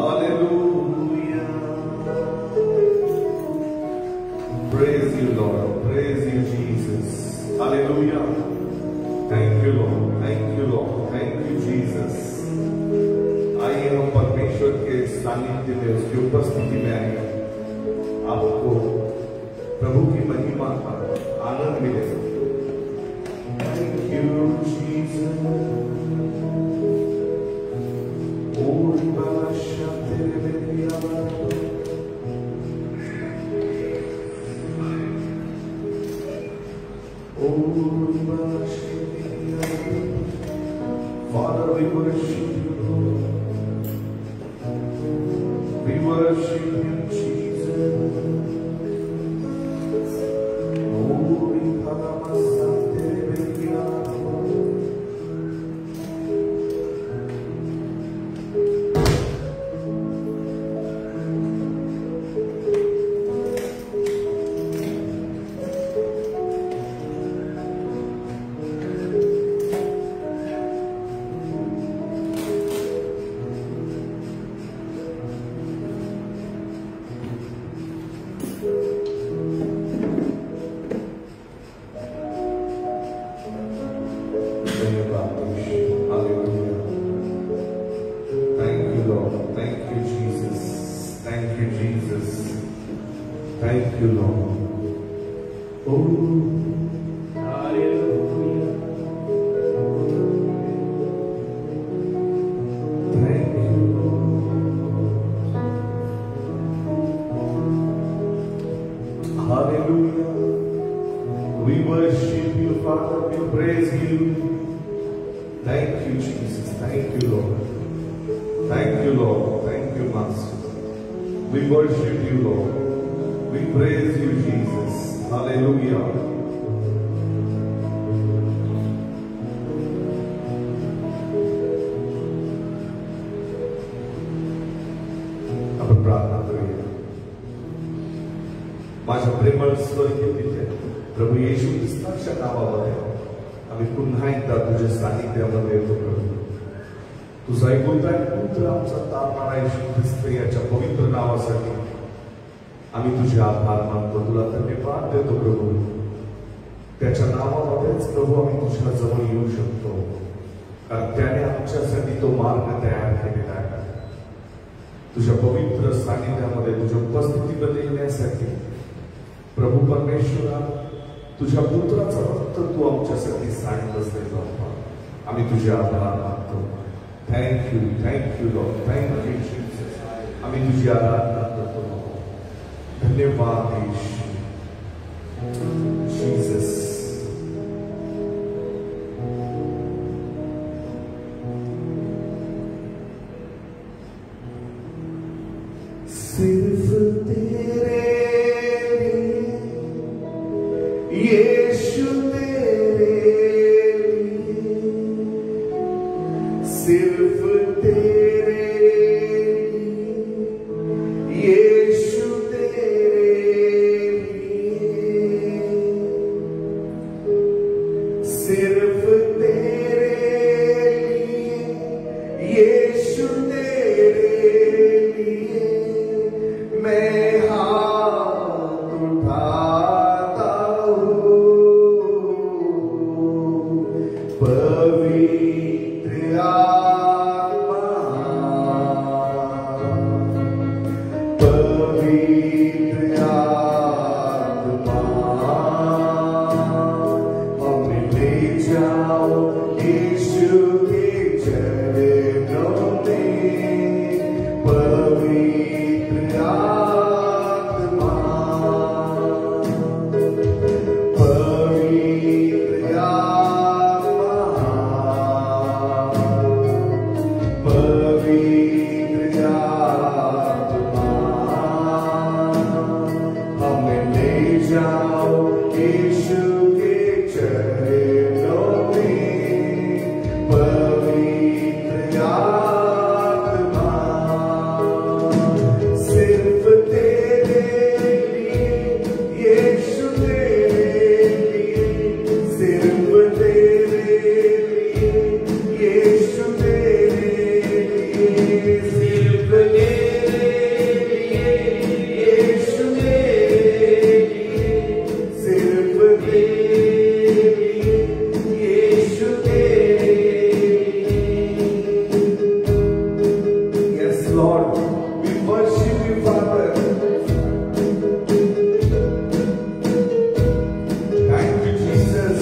Hallelujah. Praise you, Lord. Praise you, Jesus. Hallelujah. Thank you, Lord. Thank you, Lord. Thank you, Jesus. आइए हम परमेश्वर के सानिध्य में, उसकी उपस्थिति में आए, आपको प्रभु की महिमा का आनंद मिलेगा। Thank you, Jesus. Father, we worship you, Lord. We worship you, Jesus. Thank you, Lord. Oh, hallelujah. Thank you, Lord. Hallelujah. We worship you, Father. We praise you. Thank you, Jesus. Thank you, Lord. Thank you, Lord. Thank you, Master. We worship you, Lord. We praise you, Jesus. Hallelujah. आपण प्रार्थना करूया. माझ्या प्रेमळ स्वर्गीय पिते, प्रभू येशू ख्रिस्ताच्या नावामध्ये आम्ही पुन्हा एकदा तुझ्या सानिध्यामध्ये येतो. प्रभू तुझा ऐकूनताय पुत्र आमचा तारणारा येशू ख्रिस्त याच्या पवित्र नावासाठी आम्ही तुझे आभार मानतो. तुला धन्यवाद देतो प्रभू. त्याच्या नावामध्येच प्रभू आम्ही तुझ्या जवळ येऊ शकतो, कारण त्याने आमच्यासाठी तो मार्ग तयार केलेला आहे. तुझ्या पवित्र सानिध्यामध्ये, तुझ्या उपस्थितीमध्ये येण्यासाठी प्रभू परमेश्वरा, तुझ्या पुत्राचा रक्त तू आमच्यासाठी सांडलंस रे बाबा. आम्ही तुझे आभार मानतो. Thank you, thank you Lord. Thank you Jesus. आम्ही तुझी आराधना करतो. धन्यवाद जीसस. सिर्फ तेरे यीशु, तेरे सिर्फ तेरे यीशु, सिर्फ तेरे यीशु, तेरे लिए मैं Lord. We worship you, Father. Thank you, Jesus.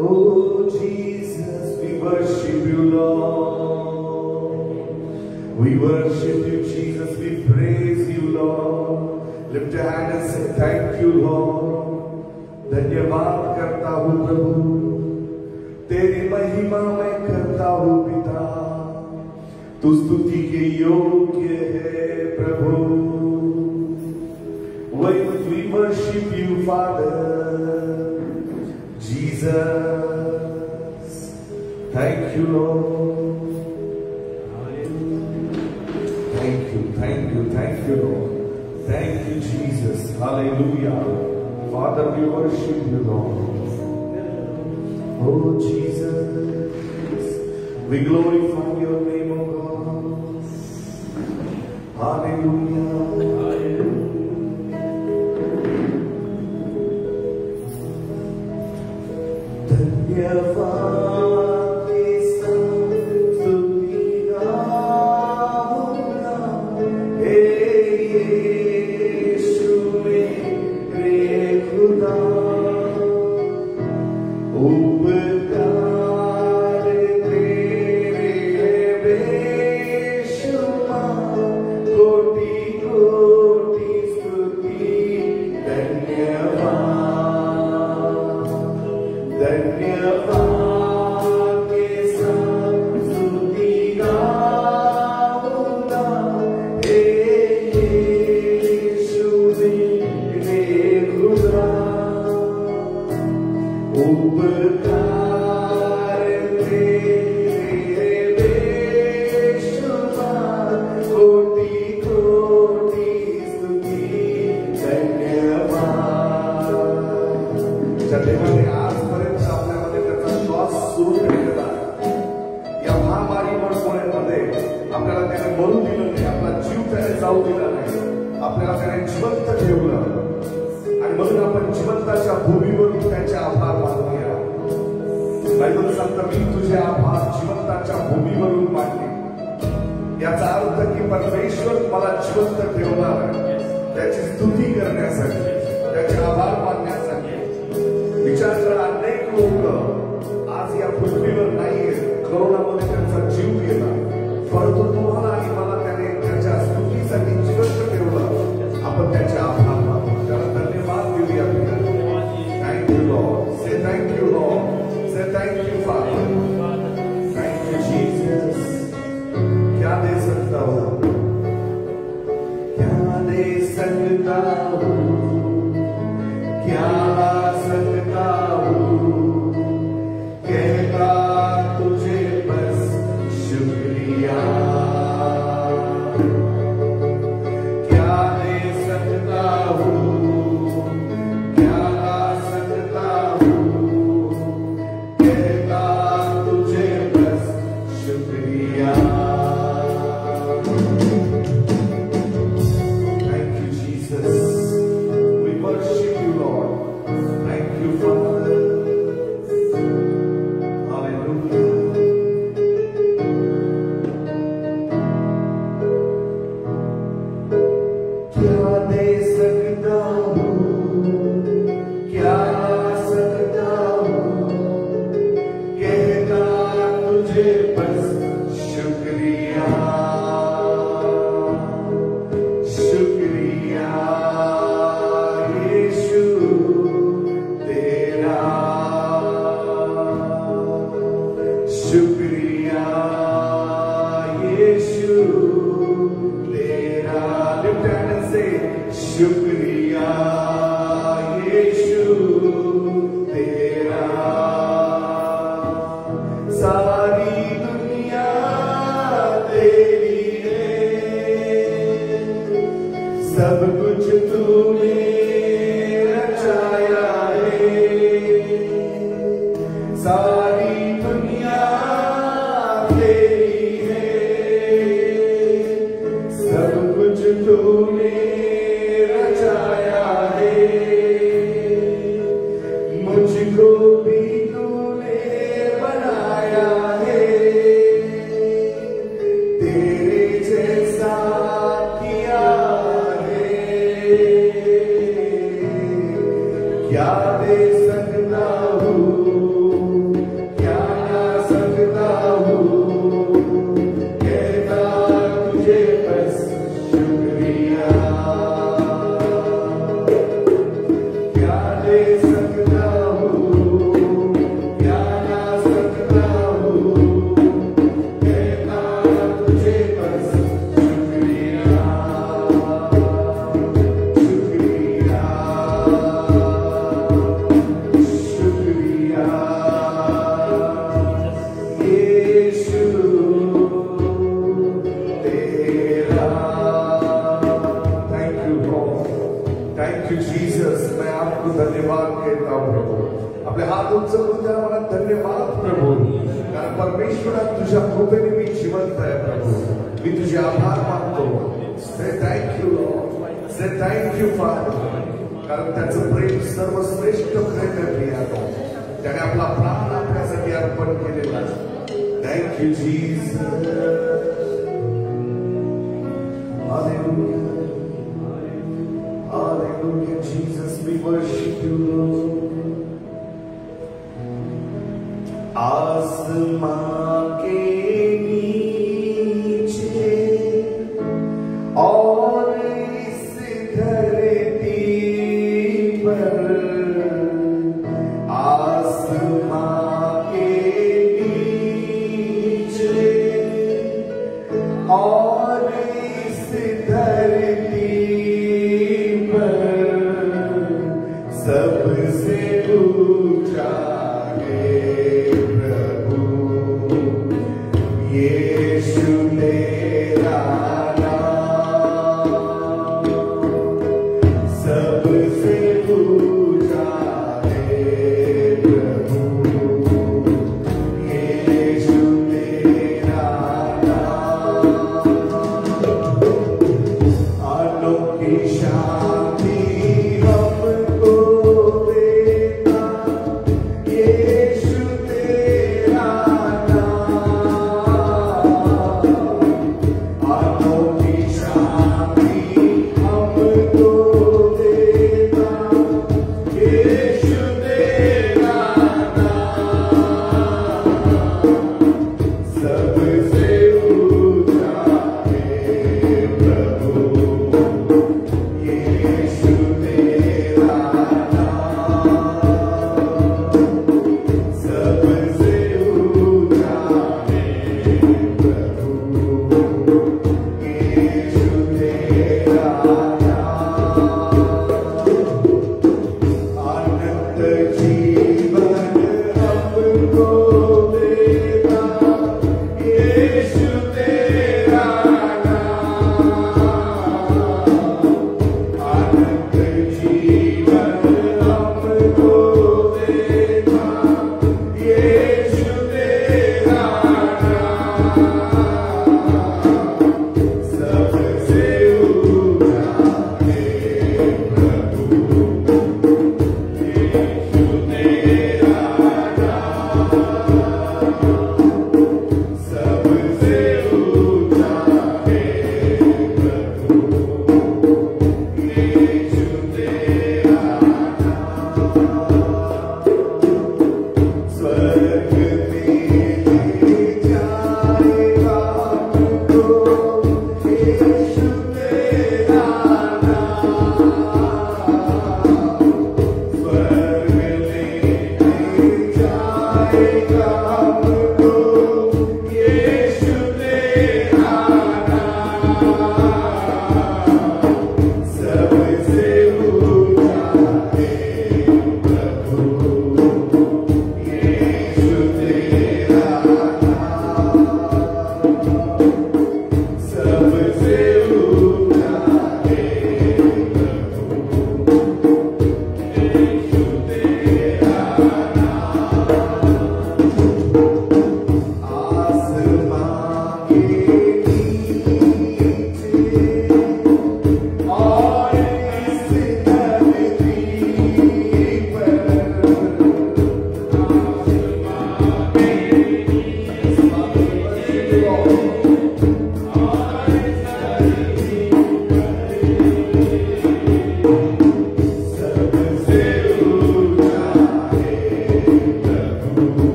Oh Jesus, we worship you, Lord. We worship you, Jesus. We praise you, Lord. Lift your hand and say, thank you, Lord. धन्यवाद करता हूँ प्रभु, तेरी महिमा मैं करता हूँ पिता, तू स्तुति के योग्य है प्रभु. We worship you, Father, Jesus. Thank you, Lord. Thank Thank you, Lord. Thank you, Jesus. Hallelujah. Father, we worship you, Lord. Oh, Jesus. We glorify your name, oh God. Hallelujah. धन्यवाद के साथ स्तुति गाऊंगा, हे यीशु मेरे खुदा। उपकार तेरे बेशुमार, कोटि कोटि स्तुति। धन्यवाद के साथ स्तुति गाऊंगा, हे यीशु मेरे खुदा। उपकार तेरे बेशुमार, कोटि कोटि स्तुति। धन्यवाद। जन्माने आजपर्यंत आपल्यामध्ये त्याचा श्वास सुरू ठेवलेला आहे। या महामारी मध्ये आपल्याला त्याने मरू दिलं नाही, आपला जीव त्याने जाऊ दिला नाही, आपल्याला त्याने जिवंत ठेवलं। आणि म्हणून आपण जिवंताच्या भूमीवरून त्याचे आभार मानूया। बायबल सांगतं, मी तुझे आभार जिवंताच्या भूमीवरून मानले। याचा अर्थ की परमेश्वर मला जिवंत ठेवणार आहे, त्याची स्तुती करण्यासाठी, त्याचे आभार मानण्यासाठी। विचार करा, अनेक लोक आज या पृथ्वीवर नाहीये, कोरोनामध्ये त्यांचा जीव गेला, परंतु तुम्हाला आणि मला त्याने त्याच्या स्तुतीसाठी जिवंत ठेवलं। आपण त्याचे आभार मानू, त्याला धन्यवाद देऊया। Thank you Lord, say thank you Lord, say thank you father, thank you Jesus. क्या दे सकता हूँ, क्या दे सकता हूँ, क्या सकता हूँ, कहता तुझे बस शुक्रिया। क्या दे सकता हूँ, क्या सकता हूँ, कहता तुझे बस शुक्रिया। Thank you, Jesus. We worship you, Lord. Thank you, Father. Hallelujah. क्या दे सकता हूँ, क्या सकता हूँ, कहता तुझे बस शुक्रिया। शुक्रिया यीशु तेरा, शुक्रिया यीशु तेरा। लिफ्ट हैंड से शुक्रिया यीशु तेरा। सारी दुनिया तेरी है, सब कुछ तूने रचाया है। सारी दुनिया तेरी है, सब कुछ तूने रचाया है। मुझको भी तूने बनाया है, तेरे जैसा किया है। क्या दे सकता हूँ, क्या सकता हूँ, कहता तुझे बस शुक्रिया। Thank you Jesus. मैं आपको धन्यवाद कहता हूँ प्रभू। आपले हात उचलून द्या मला धन्यवाद प्रभू, कारण परमेश्वरा तुझ्या कृपेने मी जिवंत आहे प्रभू। मी तुझे आभार मानतो। Say thank you Lord, say thank you father, कारण त्याचं प्रेम सर्वश्रेष्ठ प्रेम आहे प्रियानो। त्याने आपला प्राण आपल्यासाठी अर्पण केलेला आहे। Thank you Jesus. Hallelujah, hallelujah Jesus, we worship you lord. आसमां के नीचे और इस धरती पर, आसमां के नीचे और इस धरती पर सबसे ऊंचा यीशु तेरा नाम सबसे ऊंचा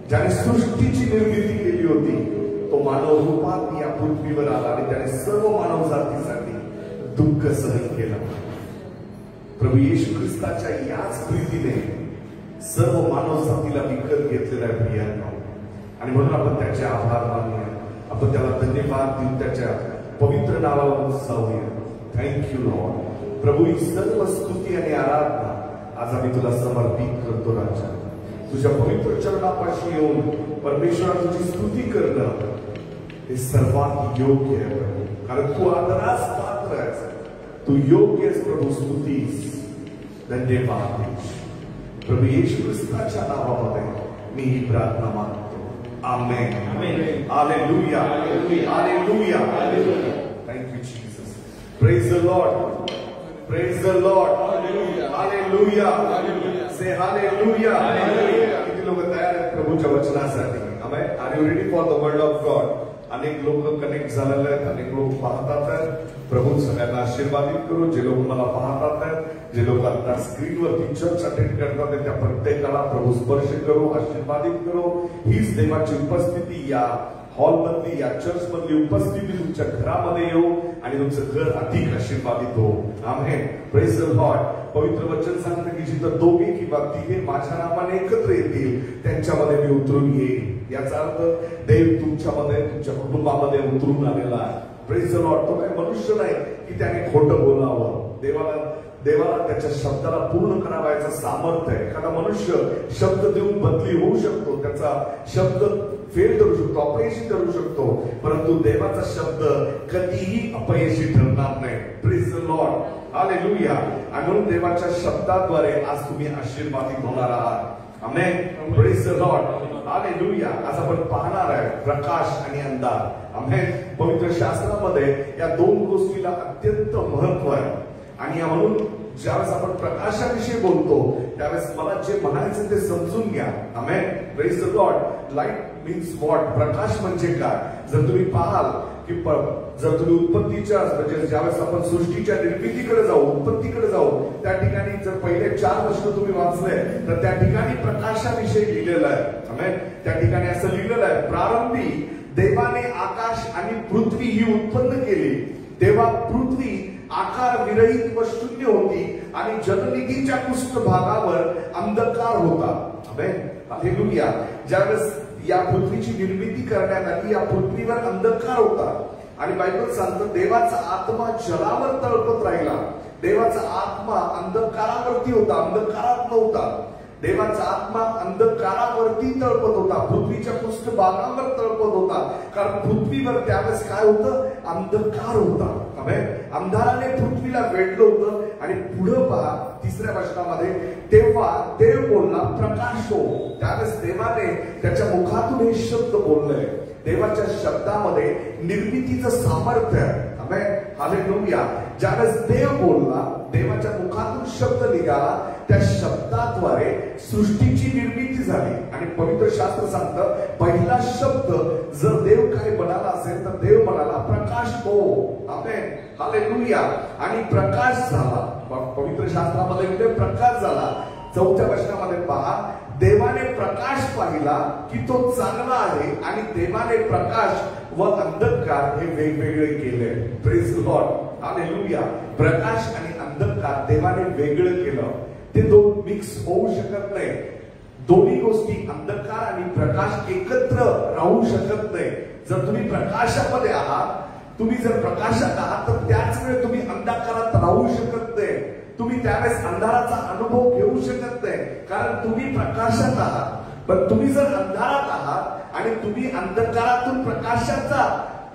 ज्याने सृष्टीची निर्मिती केली होती, तो मानव रूपात या पृथ्वीवर आला आणि त्याने सर्व मानव जातीसाठी दुःख सहन केलं. प्रभू येशू ख्रिस्ताच्या याच प्रीतीने सर्व मानव जातीला विकत घेतलेला आहे प्रियांनो. आणि म्हणून आपण त्याचे आभार मानूया, आपण त्याला धन्यवाद देऊन त्याच्या पवित्र नावाला उत्साहूया. Thank you Lord. प्रभू, ही सर्व स्तुती आणि आराधना आज आम्ही तुला समर्पित करतो राजा. तुझ्या पवित्र चरणापाशी येऊन परमेश्वरा तुझी स्तुती करणं हे सर्वात योग्य आहे प्रभू, कारण तू आदरास पात्र आहेस. तू योग्य आहेस प्रभू स्तुतीस. धन्यवाद प्रभू येशू ख्रिस्ताच्या नावामध्ये मी ही प्रार्थना मानतो. Amen. Hallelujah. Hallelujah. Thank you Jesus. Praise the Lord. Praise the Lord. Hallelujah. Say hallelujah. किती लोक तयार आहेत प्रभूच्या वचनासाठी? Amen. Are you ready for the word of God? अनेक लोक कनेक्ट झालेले आहेत, अनेक लोक पाहतात आहेत. प्रभू सगळ्यांना आशीर्वादित करू. जे लोक मला पाहतात आहेत, जे लोक आता स्क्रीनवरती चर्च अटेंड करतात आहेत, त्या प्रत्येकाला प्रभू स्पर्श करू, आशीर्वादित करू. हीच देवाची उपस्थिती या हॉलमधली, या चर्च मधली उपस्थिती तुमच्या घरामध्ये येऊ आणि तुमचं घर अधिक आशीर्वादित हो. आमेन. Praise the Lord. पवित्र वचन सांगते की जिथं दोघे किंवा तिघे माझ्या नावाने एकत्र येतील त्यांच्यामध्ये मी उतरून येईल. याचा अर्थ देव तुमच्यामध्ये, तुमच्या कुटुंबामध्ये उतरून आलेला आहे. Praise the Lord. तो काही मनुष्य नाही की त्याने खोटं बोलावं. देवाला त्याच्या शब्दाला पूर्ण करावायचं सामर्थ्य आहे. एखादा मनुष्य शब्द देऊन बदली होऊ शकतो, त्याचा शब्द फेल करू शकतो, अपयशी ठरू शकतो, परंतु देवाचा शब्द कधीही अपयशी ठरणार नाही. Praise the Lord. हालेलुया. आणि म्हणून देवाच्या शब्दाद्वारे आज तुम्ही आशीर्वादित होणार आहात. Amen. Praise the Lord. Hallelujah. आज आपण पाहणार आहे प्रकाश आणि अंधार. आमेन. पवित्र शास्त्रामध्ये या दोन गोष्टीला अत्यंत महत्व आहे. आणि म्हणून ज्यावेळेस आपण प्रकाशाविषयी बोलतो त्यावेळेस मला जे म्हणायचं ते समजून घ्या. Amen. Praise the Lord. Light means what? प्रकाश म्हणजे काय? जर तुम्ही पाहाल की जर तुम्ही उत्पत्तीच्या, म्हणजे ज्यावेळेस आपण सृष्टीच्या निर्मितीकडे जाऊ, उत्पत्तीकडे जाऊ, त्या ठिकाणी जर पहिले 4 वर्ष तुम्ही वाचले तर त्या ठिकाणी प्रकाशाविषयी लिहिलेलं आहे. आमेन. त्या ठिकाणी असं लिहिलेलं आहे, प्रारंभी देवाने आकाश आणि पृथ्वी ही उत्पन्न केली. तेव्हा पृथ्वी आकार विरहित व शून्य होती आणि जलनिधीच्या पृष्ठभागावर अंधकार होता. आमेन. हालेलुया. ज्यावेळेस या पृथ्वीची निर्मिती करण्यात आली, या पृथ्वीवर अंधकार होता आणि बायबल सांगतं देवाचा आत्मा जलावर तळपत राहिला. देवाचा आत्मा अंधकारावरती होता, अंधकारात नव्हता. देवाचा आत्मा अंधकारावरती तळपत होता, पृथ्वीच्या पृष्ठभागावर तळपत होता. कारण पृथ्वीवर त्यावेळेस काय होतं? अंधकार होता. अंधाराने पृथ्वीला वेढलं होतं. आणि पुढे पहा 3ऱ्या वचनामध्ये, तेव्हा देव बोलला प्रकाश हो. त्यावेळेस देवाने त्याच्या मुखातून हे शब्द बोलले. देवाच्या शब्दामध्ये निर्मितीचं सामर्थ्य आहे. हालेलुया. ज्यावेळेस देव बोलला, देवाच्या मुखातून शब्द निघाला, त्या शब्दाद्वारे सृष्टीची निर्मिती झाली. आणि पवित्र शास्त्र सांगतं पहिला शब्द जर देव काय म्हणाला असेल तर देव म्हणाला प्रकाश हो. आमेन. हालेलुया. आणि प्रकाश झाला. पवित्र शास्त्रामध्ये म्हणजे प्रकाश झाला. 4थ्या वचनामध्ये पहा, देवाने प्रकाश पाहिला की तो चांगला आहे आणि देवाने प्रकाश व अंधकार हे वेगवेगळे केले. Praise Lord. हालेलुया. प्रकाश आणि अंधकार देवाने वेगळं केलं. ते दोन मिक्स होऊ शकत नाही. दोन्ही गोष्टी, अंधकार आणि प्रकाश एकत्र राहू शकत नाही. जर तुम्ही प्रकाशामध्ये आहात, तुम्ही जर प्रकाशात आहात तर त्याच वेळी तुम्ही अंधकारात राहू शकत नाही. तुम्ही त्यावेळेस अंधाराचा अनुभव घेऊ शकत नाही, कारण तुम्ही प्रकाशात आहात. पण तुम्ही जर अंधारात आहात आणि तुम्ही अंधकारातून प्रकाशाचा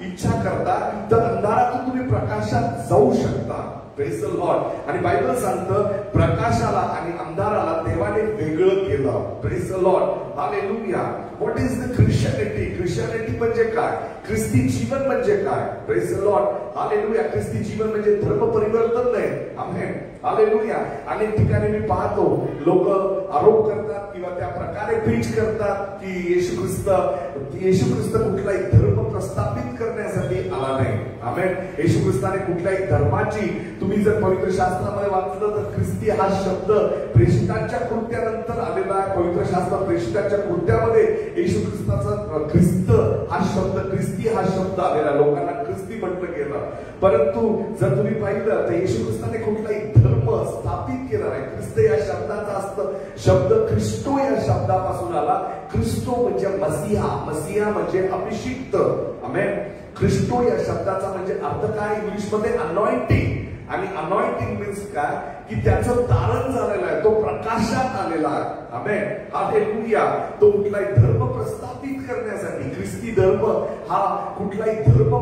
इच्छा करता तर अंधारातून तुम्ही प्रकाशात जाऊ शकता. Praise the Lord. आणि बायबल सांगतं प्रकाशाला आणि अंधाराला देवाने वेगळं केलं. Praise the Lord. Hallelujah. What is the Christianity? Christianity म्हणजे काय? ख्रिस्ती जीवन म्हणजे काय? Praise the Lord. हालेलुया. ख्रिस्ती जीवन म्हणजे धर्म परिवर्तन नाही. आमेन. हालेलुया. अनेक ठिकाणी मी पाहतो लोक आरोप करतात किंवा त्या प्रकारे प्रीच करतात की येशू ख्रिस्त कुठलाही धर्म प्रस्थापित करण्यासाठी आला नाही. आमेन. येशू ख्रिस्ताने कुठल्याही धर्माची, तुम्ही जर पवित्र शास्त्रामध्ये वाचलं तर ख्रिस्ती हा शब्द प्रेषितांच्या कृत्यानंतर आलेला आहे. पवित्र शास्त्र प्रेषितांच्या कृत्यामध्ये येशू ख्रिस्ताचा ख्रिस्त हा शब्द, ख्रिस्ती हा शब्द आलेला, लोकांना ख्रिस्ती म्हटलं गेलं. परंतु जर तुम्ही पाहिलं तर येशू ख्रिस्ताने कुठलाही धर्म स्थापित केला नाही. ख्रिस्त या शब्दाचा शब्द ख्रिस्टो या शब्दापासून आला. ख्रिस्टो म्हणजे मसीहा, मसीहा म्हणजे अभिषिक्त. आमेन. ख्रिस्टो या शब्दाचा म्हणजे अर्थ काय इंग्लिशमध्ये? अनॉइंटिंग. आणि अनॉइंटिंग मीन्स काय की त्याचं तारण झालेलं आहे, तो प्रकाशात आलेला आहे. आमेन. हालेलुया. तो कुठलाही धर्म प्रस्थापित करण्यासाठी, ख्रिस्ती धर्म हा कुठलाही धर्म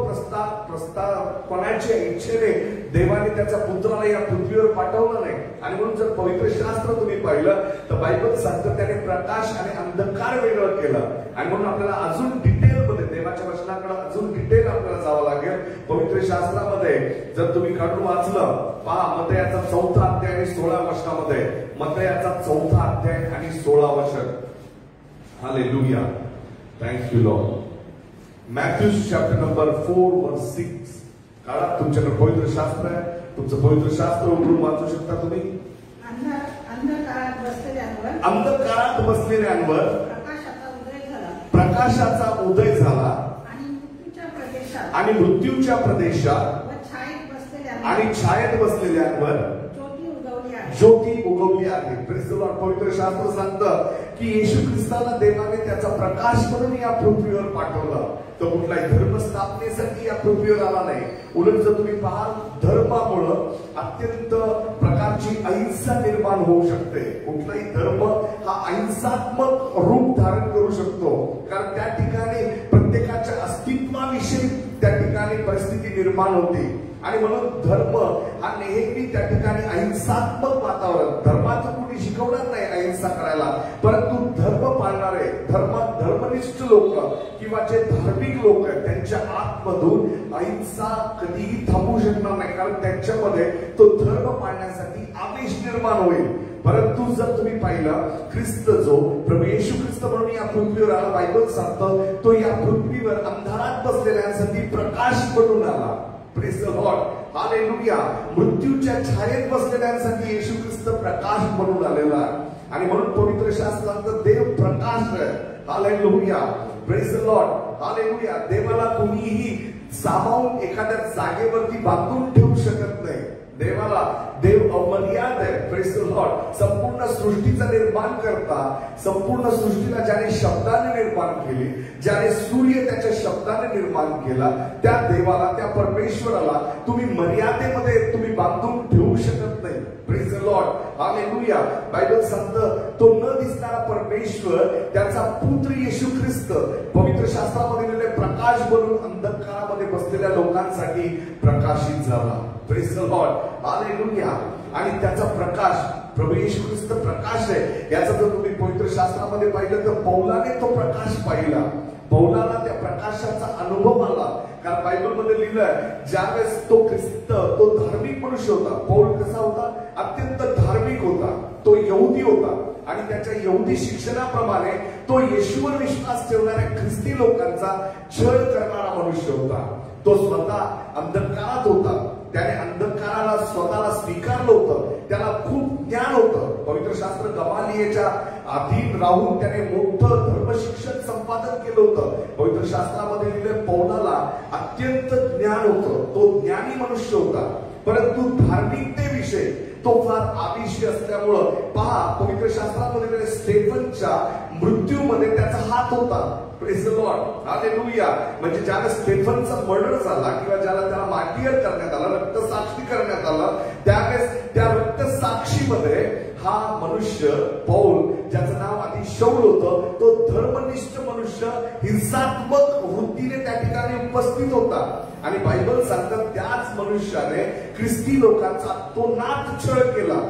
प्रस्ताव कोणाच्या इच्छेने देवाने त्याच्या पुत्राला या पृथ्वीवर पाठवलं नाही. आणि म्हणून जर पवित्र शास्त्र तुम्ही पाहिलं तर बायबल सांगतं त्याने प्रकाश आणि अंधकार वेगळं केलं. आणि म्हणून आपल्याला अजून डिटेलमध्ये देवाच्या वचनाकडे अजून डिटेल आपल्याला जावं लागेल. पवित्र शास्त्रामध्ये जर तुम्ही काढून वाचलं, पहा मत्तयाचा 4 अध्याय आणि 16 वचनामध्ये, मत्तयाचा 4 अध्याय आणि 16 वचन. Hallelujah. Thank you Lord. Matthew chapter number 4 वर्स 6. काढा, तुमच्याकडे पवित्र शास्त्र आहे, तुमचं पवित्र शास्त्र उघडून वाचू शकता तुम्ही. अंधकारात बसलेल्यांवर प्रकाशाचा उदय झाला आणि मृत्यूच्या प्रदेशात आणि छायेत बसलेल्यांवर ज्योती उगवली आहे. Praise the Lord. पवित्र शास्त्र सांगतं की येशू ख्रिस्ताला देवाने त्याचा प्रकाश म्हणून या पृथ्वीवर पाठवलं. तो कुठलाही धर्म स्थापनेसाठी या पृथ्वीवर आला नाही. उलट जर तुम्ही पाहाल, धर्मामुळं अत्यंत प्रकारची अहिंसा निर्माण होऊ शकते. कुठलाही धर्म हा अहिंसात्मक रूप धारण करू शकतो, कारण त्या ठिकाणी प्रत्येकाच्या अस्तित्वाविषयी त्या ठिकाणी परिस्थिती निर्माण होते. आणि म्हणून धर्म हा नेहमी त्या ठिकाणी अहिंसात्मक वातावरण, धर्माचं कोणी शिकवणार नाही अहिंसा करायला, परंतु धर्म पाळणारे, धर्मनिष्ठ लोक किंवा जे धार्मिक लोक आहेत त्यांच्या आतमधून अहिंसा कधीही थांबू शकणार नाही, कारण त्यांच्यामध्ये तो धर्म पाळण्यासाठी आवेश निर्माण होईल. परंतु जर तुम्ही पाहिलं, ख्रिस्त जो प्रभू येशू ख्रिस्त म्हणून या पृथ्वीवर आला, बायबल सांगतं तो या पृथ्वीवर अंधारात बसलेल्यांसाठी प्रकाश बनून आला. Praise the Lord. हालेलुया. मृत्यूच्या छायेत बसलेल्यांसाठी येशू ख्रिस्त प्रकाश बनून आलेला आहे. आणि म्हणून पवित्र शास्त्रात देव प्रकाश आहे. Hallelujah. Praise the Lord. Hallelujah. देवाला कोणीही सामावून एखाद्या जागेवरती बांधून ठेवू शकत नाही. देव अमर्याद आहे. Praise the Lord. संपूर्ण सृष्टीचा निर्माण करता, संपूर्ण सृष्टीला ज्याने शब्दाने निर्माण केले, ज्याने सूर्य त्याच्या शब्दाने निर्माण केला, त्या देवाला, त्या परमेश्वराला तुम्ही मर्यादेमध्ये तुम्ही बांधून ठेवू शकत नाही. Praise the Lord. Hallelujah. Bible सांगतं तो न दिसणारा परमेश्वर त्याचा पुत्र येशू ख्रिस्त पवित्र शास्त्रामध्ये लिहिलेले प्रकाश बनून अंधकारामध्ये बसलेल्या लोकांसाठी प्रकाशित झाला. Praise the Lord. हालेलुया. आणि त्याचा प्रकाश, प्रभू येशू ख्रिस्त प्रकाश आहे. याचा जर तुम्ही पवित्र शास्त्रामध्ये पाहिलं तर पौलाने तो प्रकाश पाहिला. पौलाला त्या प्रकाशाचा अनुभव आला, कारण बायबलमध्ये लिहिलंय ज्यावेळेस तो ख्रिस्त, तो धार्मिक मनुष्य होता. पौल कसा होता? अत्यंत धार्मिक होता. तो यहुदी होता आणि त्याच्या यहुदी शिक्षणाप्रमाणे तो येशूवर विश्वास ठेवणाऱ्या ख्रिस्ती लोकांचा छळ करणारा मनुष्य होता. तो स्वतः अंधकारात होता. त्याने अंधकाराला स्वतःला स्वीकारलं होतं. त्याला खूप ज्ञान होतं. पवित्र शास्त्र गमालियेच्या अधीन राहून त्याने मोठं धर्मशिक्षण संपादन केलं होतं. पवित्र शास्त्रामध्ये लिहिलेल्या पौलाला अत्यंत ज्ञान होतं. तो ज्ञानी मनुष्य होता, परंतु धार्मिकतेविषयी तो फार आविषी असल्यामुळं, पहा पवित्र शास्त्रामध्ये स्टेफनच्या मृत्यूमध्ये त्याचा हात होता. Praise the Lord. हालेलुया. म्हणजे ज्याला स्टेफनचा मर्डर झाला किंवा ज्याला त्याला मार्टियर करण्यात आला, रक्तसाक्षी करण्यात आलं, त्यावेळेस त्या रक्तसाक्षीमध्ये हा मनुष्य पौल, ज्याचं नाव आधी शौल होतं, तो धर्मनिष्ठ मनुष्य हिंसात्मक वृत्तीने त्या ठिकाणी उपस्थित होता. आणि बायबल सांगतात त्याच मनुष्याने ख्रिस्ती लोकांचा तो नाथ छळ केला.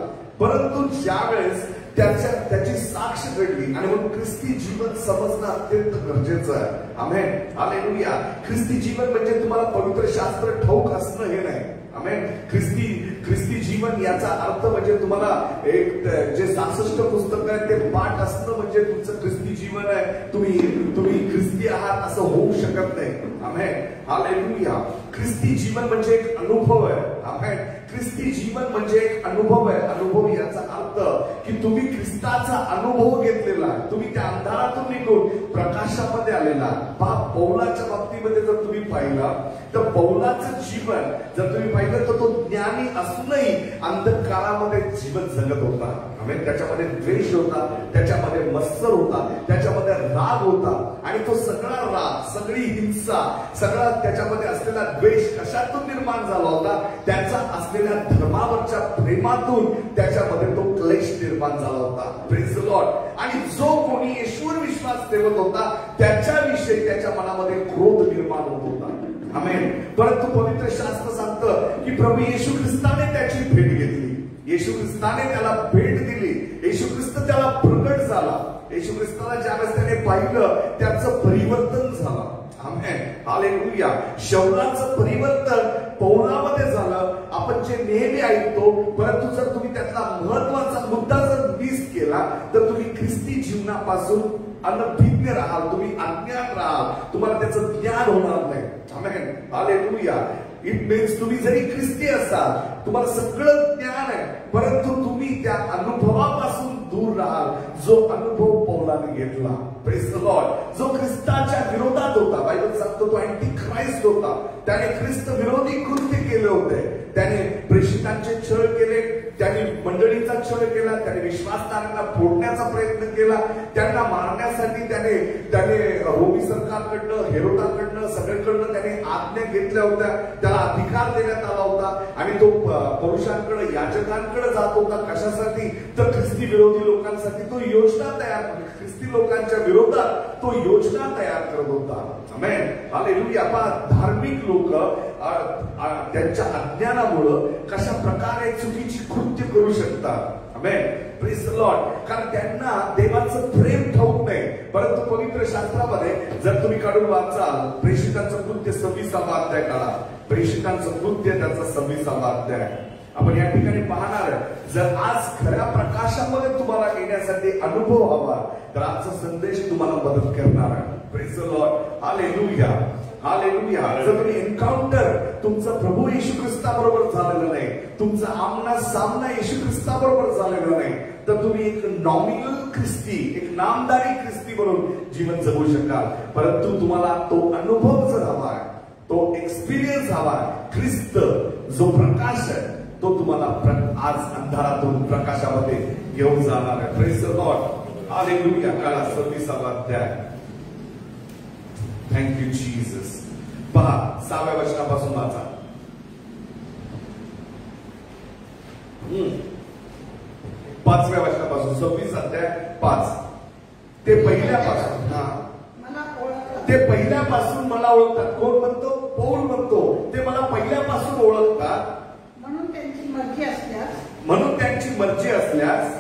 परंतु ज्यावेळेस त्याची साक्ष घडली, आणि म्हणून ख्रिस्ती जीवन समजणं अत्यंत गरजेचं आहे. आमेन. हालेलुया. ख्रिस्ती जीवन म्हणजे तुम्हाला पवित्र शास्त्र ठाऊक असणं हे नाही. आमेन. ख्रिस्ती जीवन जीवन याचा अर्थ म्हणजे तुम्हाला एक जे 66 पुस्तक आहे ते पाठ असणं म्हणजे तुमचं ख्रिस्ती जीवन आहे, तुम्ही ख्रिस्ती आहात असं होऊ शकत नाही. Amen, hallelujah. ख्रिस्ती जीवन म्हणजे एक अनुभव आहे. आमेन, ख्रिस्ती जीवन म्हणजे एक अनुभव आहे. अनुभव याचा अर्थ की तुम्ही ख्रिस्ताचा अनुभव घेतलेला आहे, तुम्ही त्या अंधारातून निघून प्रकाशामध्ये आलेला. पौलाच्या बाबतीमध्ये जर तुम्ही पाहिलं तर पौलाचं जीवन जर तुम्ही पाहिलं तर तो ज्ञानी असूनही अंधकारामध्ये जीवन जगत होता. त्याच्यामध्ये द्वेष होता, त्याच्यामध्ये मत्सर होता, त्याच्यामध्ये राग होता. आणि तो सगळा राग, सगळी हिंसा, सगळा त्याच्यामध्ये असलेला द्वेष कशातून निर्माण झाला होता? त्याचा असलेल्या धर्मावरच्या प्रेमातून त्याच्यामध्ये तो क्लेश निर्माण झाला होता. Praise the Lord. आणि जो कोणी येशूवर विश्वास ठेवत होता त्याच्याविषयी त्याच्या मनामध्ये क्रोध निर्माण होत होता. आमेन. परंतु पवित्र शास्त्र सांगतं की प्रभू येशू ख्रिस्ताने त्याची भेट घेतली, येशू ख्रिस्ताने त्याला भेट दिली, येशू ख्रिस्त त्याला प्रगट झाला. येशू ख्रिस्ताला ज्यावेळेस त्याने पाहिलं त्याचं परिवर्तन झालं. आमेन, हालेलुया. शौलाचं परिवर्तन पौलामध्ये झालं. आपण जे नेहमी ऐकतो, परंतु जर तुम्ही त्यातला महत्वाचा मुद्दा जर मिस केला तर तुम्ही ख्रिस्ती जीवनापासून अनभिज्ञ राहाल, तुम्ही अज्ञात राहाल, तुम्हाला त्याचं ज्ञान होणार नाही. Amen, hallelujah. इट मीन्स तुम्ही जरी ख्रिस्ती असाल, तुम्हाला सगळं ज्ञान आहे, परंतु तुम्ही त्या अनुभवापासून दूर राहाल जो अनुभव पौलाने घेतला. Praise the Lord. जो ख्रिस्ताच्या विरोधात होता, बायबल सांगतो तो अँटी ख्राइस्ट होता. त्याने ख्रिस्त विरोधी कृत्य केले होते. त्याने प्रेषितांचे छळ केले, त्याने मंडळीचा छळ केला, त्याने विश्वासधारकांना फोडण्याचा प्रयत्न केला, त्यांना मारण्यासाठी त्याने रोमी सरकारकडनं, हेरोदाकडनं, सगळीकडनं त्याने आज्ञा घेतल्या होत्या. त्याला अधिकार देण्यात आला होता आणि तो पुरुषांकडे, याजकांकडे जात होता. कशासाठी? तर ख्रिस्ती विरोधी लोकांसाठी तो योजना तयार, ख्रिस्ती लोकांच्या विरोधात तो योजना तयार करत होता. आमेन, हालेलुया. धार्मिक लोक त्यांच्या अज्ञानामुळे कशा प्रकारे चुकीची कृत्य करू शकतात. आमेन, प्रेज द लॉर्ड. कारण त्यांना देवाचं प्रेम ठाऊक नाही. परंतु पवित्र शास्त्रामध्ये जर तुम्ही काढून वाचाल, प्रेषितांचं कृत्य 26वा अध्याय काढा, प्रेषितांचं कृत्य त्याचा 26वा अध्याय आपण या ठिकाणी पाहणार. जर आज खऱ्या प्रकाशामध्ये तुम्हाला येण्यासाठी अनुभव हवा तर आजचा संदेश तुम्हाला मदत करणार आहे. Praise the Lord, hallelujah, hallelujah. जर तुम्ही एन्काउंटर तुमचं प्रभू येशू ख्रिस्ताबरोबर झालेलं नाही, तुमचा आमना सामना येशू ख्रिस्ताबरोबर झालेला नाही, तर तुम्ही एक नॉमिनल ख्रिस्ती, एक नामदारी ख्रिस्ती म्हणून जीवन जगू शकाल. परंतु तुम्हाला तो अनुभव जर हवा आहे, तो एक्सपिरियन्स हवा आहे, ख्रिस्त जो प्रकाश आहे तो तुम्हाला आज अंधारातून प्रकाशामध्ये घेऊन जाणार आहे. Praise the Lord, hallelujah. काळा 26वा अध्याय. Thank you Jesus. पहा 6व्या वचनापासून वाचा. 5व्या वचनापासून 26 अध्याय 5 ते पहिल्यापासून. ते पहिल्यापासून मला ओळखतात. कोण म्हणतो? पौल म्हणतो ते मला पहिल्यापासून ओळखतात. म्हणून त्यांची मर्जी असल्यास, म्हणून त्यांची मर्जी असल्यास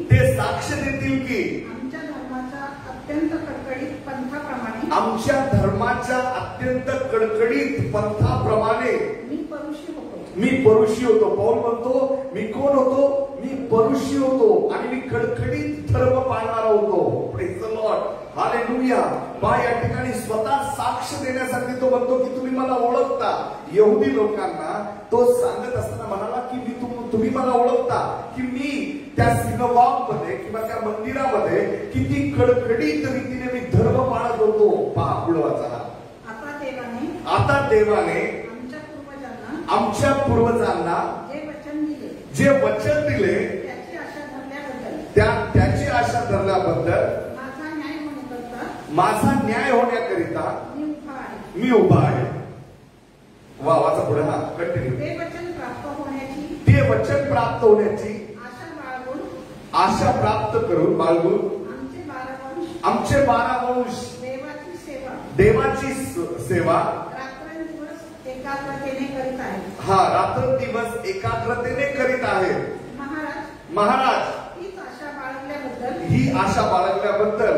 ते साक्ष देतील की आमच्या धर्माच्या अत्यंत कडकडीत पंथाप्रमाणे, आमच्या धर्माच्या अत्यंत कडकडीत पंथाप्रमाणे मी परुषी होतो. मी परुषी होतो. पौल म्हणतो मी कोण होतो? मी परुषी होतो आणि मी कडकडीत धर्म पाळणारा होतो. Praise the Lord, hallelujah. या ठिकाणी स्वतः साक्ष देण्यासाठी तो म्हणतो की तुम्ही मला ओळखता. यहुदी लोकांना तो सांगत असताना म्हणाला की तुम्ही मला ओळखता की मी त्या सिनगॉग मध्ये किंवा त्या मंदिरामध्ये किती कडकडीत रीतीने मी धर्म पाळत होतो. पहा पुढे वाचा. आता देवाने आमच्या पूर्वजांना जे वचन दिले त्याची आशा धरल्याबद्दल माझा न्याय होण्याकरिता मी उभा आहे. वा वाचा पुढे. हा कंटिन्यू. ते वचन प्राप्त होण्याची आशा प्राप्त करून बाळगून आमचे 12 वंश देवाची सेवा हा रात्रंदिवस एकाग्रतेने करीत आहेत. महाराज ही आशा बाळगल्याबद्दल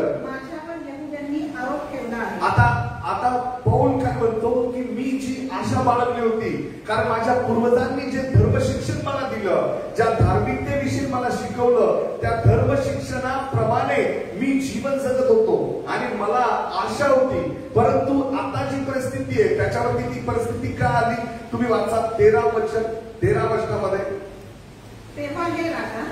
आता पौल काय म्हणतो की मी जी आशा बाळगली होती, कारण माझ्या पूर्वजांनी जे धर्मशिक्षण मला दिलं, ज्या धार्मिकतेविषयी मला शिकवलं, त्या धर्म शिक्षणाप्रमाणे मी जीवन जगत होतो आणि मला आशा होती. परंतु आता जी परिस्थिती आहे त्याच्यावरती ती परिस्थिती का आली? तुम्ही वाचा 13 वचनामध्ये. तेव्हा हे राजा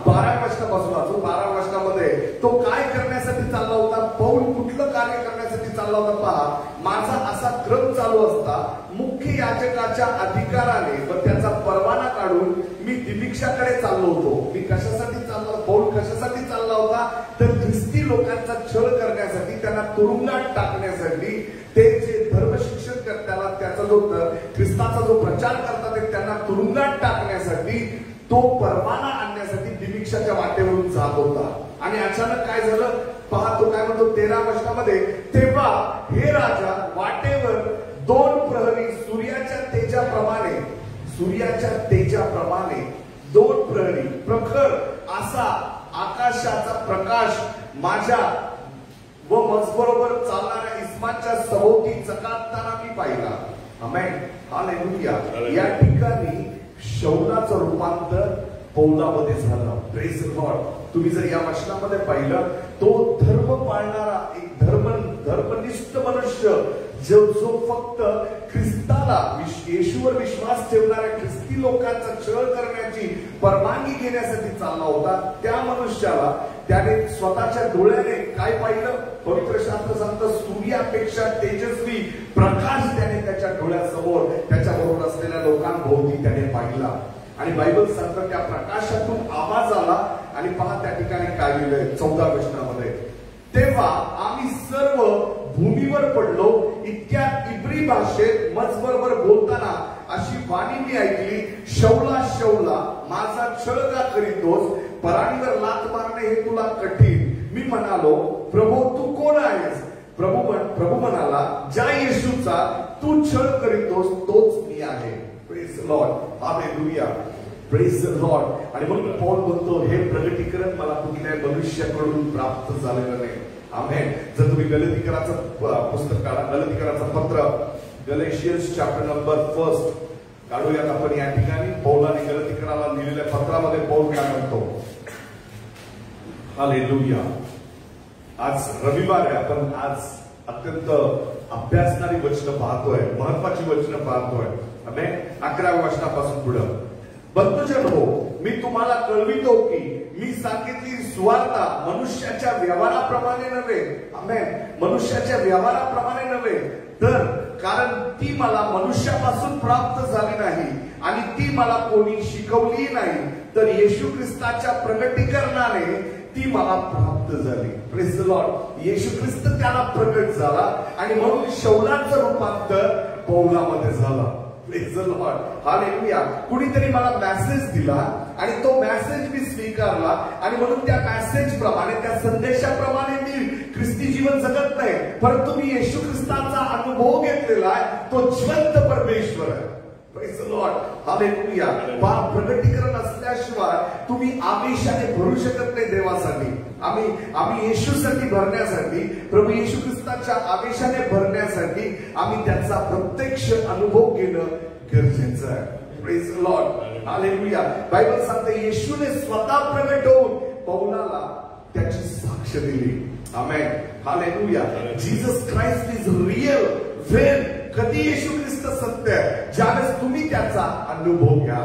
12 वर्षापासून अजून 12 वर्षामध्ये तो काय करण्यासाठी चालला होता? पौल कुठलं कार्य करण्यासाठी चालला होता? पहा, माझा असा क्रम चालू असता मुख्य याजकाच्या अधिकाराने व त्याचा परवाना काढून मी दिमिक्षाकडे चाललो होतो. मी कशासाठी चाललो? पौल कशासाठी चालला होता? तर ख्रिस्ती लोकांचा छळ करण्यासाठी, त्यांना तुरुंगात टाकण्यासाठी. ते जे धर्म शिक्षण करताना त्याचा जो ख्रिस्ताचा जो प्रचार करतात त्यांना तुरुंगात टाकण्यासाठी, तो परवाना आणण्यासाठी दिमिक्षाच्या वाटेवरून जात होता. आणि अचानक काय झालं? पहा, तो काय म्हणतो 13 वर्षामध्ये. तेव्हा हे राजा वाटेवर 2 प्रहरी सूर्याच्या तेजाप्रमाणे 2 प्रहरी प्रखर असा आकाशाचा प्रकाश माझ्या व मजबरोबर चालणाऱ्या इस्माच्या सभोवती चकाकताना मी पाहिला. आमेन, हालेलुया. या ठिकाणी शौलाचं रूपांतर पौलामध्ये झालं. Praise the Lord. तुम्ही जर या वचनामध्ये पाहिलं, तो धर्म पाळणारा एक धर्मनिष्ठ मनुष्य जो फक्त ख्रिस्ताला, येशूवर विश्वास ठेवणाऱ्या ख्रिस्ती लोकांचा छळ करण्याची परवानगी घेण्यासाठी चालला होता, त्या मनुष्याला त्याने स्वतःच्या डोळ्याने काय पाहिलं? पवित्र शास्त्र सांगतं सूर्यापेक्षा तेजस्वी प्रकाश त्याने त्याच्या डोळ्यासमोर त्याच्याबरोबर असलेल्या लोकांभोवती त्याने पाहिला. आणि बायबल सांगतं त्या प्रकाशातून आवाज आला. आणि पहा त्या ठिकाणी काय लिहिलंय 14 वचनामध्ये. तेव्हा आम्ही सर्व भूमीवर पडलो. इतक्या इब्री भाषेत मजबरोबर बोलताना अशी वाणी मी ऐकली, शौला शौला माझा छळ का करीतोस? पराणीवर लाथ मारणे हे तुला कठीण. मी म्हणालो, प्रभू तू कोण आहेस? प्रभू म्हणाला, ज्या येशूचा तू छळ करीतोस तोच मी आहे. Praise the Lord, hallelujah, praise the Lord. आणि म्हणून पौल म्हणतो, हे प्रगटीकरण मला कुठल्या मनुष्याकडून प्राप्त झालेलं नाही. आमेन. जर तुम्ही गलातिकराचं पुस्तक काढा, गलातिकराचं पत्र, गलेशियन्स चॅप्टर नंबर 1 काढूयात आपण. या ठिकाणी पौलाने गलातिकराला लिहिलेल्या पत्रामध्ये पौल काय म्हणतो? हालेलुया. आज रविवार आहे, आपण आज अत्यंत अभ्यासणारी वचनं पाहतोय, महत्वाची वचनं पाहतोय. आमेन. 11व्या वचनापासून पुढं. बंधुजन हो, मी तुम्हाला कळवितो की मी सांगितली सुवार्ता मनुष्याच्या व्यवहाराप्रमाणे नव्हे. आमेन. मनुष्याच्या व्यवहाराप्रमाणे नव्हे, तर कारण ती मला मनुष्यापासून प्राप्त झाली नाही आणि ती मला कोणी शिकवली नाही, तर येशू ख्रिस्ताच्या प्रगटीकरणाने ती मला प्राप्त झाली. Praise the Lord. येशू ख्रिस्त त्याला प्रगट झाला आणि म्हणून शौलाचं रूपांतर पौलामध्ये झालं. Praise the Lord, hallelujah. कुणीतरी मला मेसेज दिला आणि तो मेसेज मी स्वीकारला आणि म्हणून त्या मेसेज प्रमाणे, त्या संदेशाप्रमाणे मी ख्रिस्ती जीवन जगत नाही, परंतु मी येशू ख्रिस्ताचा अनुभव घेतलेला आहे. तो जिवंत परमेश्वर आहे. Praise the Lord, hallelujah. प्रगटीकरण असल्याशिवाय तुम्ही आवेशाने भरू शकत नाही देवासाठी. आम्ही येशूसाठी भरण्यासाठी, प्रभू येशू ख्रिस्ताच्या आवेशाने भरण्यासाठी आम्ही त्याचा प्रत्यक्ष अनुभव घेणं गरजेचं आहे. Praise the Lord, hallelujah. Bible सांगते येशूने स्वतः प्रगट होऊन पौलाला त्याची साक्ष दिली. Amen, hallelujah. Jesus Christ is real when, कधी येशू ख्रिस्त सत्य आहे ज्यावेळेस तुम्ही त्याचा अनुभव घ्या.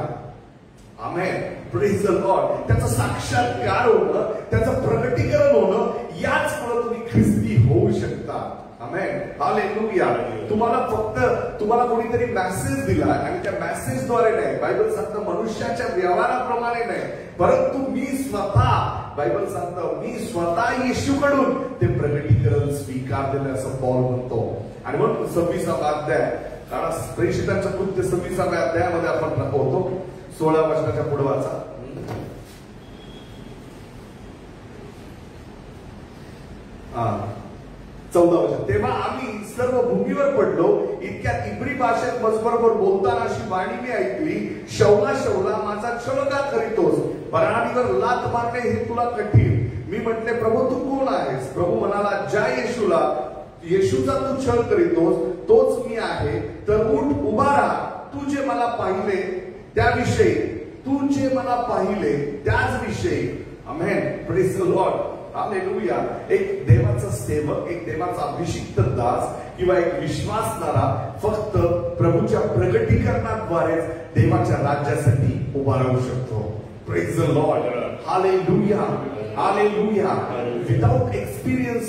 Amen, praise the Lord. त्याचं साक्षात्कार होणं, त्याचं प्रगटीकरण होणं, याचमुळे तुम्ही ख्रिस्ती होऊ शकता. आमेन, हालेलुया. तुम्हाला कोणीतरी मेसेज दिला आणि त्या मेसेजद्वारे नाही, बायबल सांगतं मनुष्याच्या व्यवहाराप्रमाणे नाही, परंतु मी स्वतः, बायबल सांगतं मी स्वतः येशूकडून ते प्रगटीकरण स्वीकारलेलं असं पौल म्हणतो. आणि म्हणून 26वा अध्याय काळा, प्रेषितांच्या कृत्य 26व्या अध्यायामध्ये आपण होतो. 16 वचनाच्या पुढे वाचा. 14 वचन. तेव्हा आम्ही सर्व भूमीवर पडलो. इतक्यात इब्री भाषेत मजबरोबर बोलताना अशी वाणी मी ऐकली, शौला शौला माझा छळ का करीतोस? पराणीवर लाथ मारणे हे तुला कठीण. मी म्हटले, प्रभू तू कोण आहेस? प्रभू म्हणाला, ज्या येशूचा तू छळ करीतोस तोच मी आहे. तर उठ, उभा राहा. तू जे मला पाहिले त्याविषयी तू जे मला पाहिले त्याच विषयी. Amen. Praise the Lord. Hallelujah. एक देवाचा सेवक, एक देवाचा अभिषिक्त दास किंवा एक विश्वासणारा फक्त प्रभूच्या प्रगटीकरणाद्वारे देवाच्या राज्यासाठी उभा राहू शकतो. Praise the Lord. Hallelujah. Hallelujah. Without experience,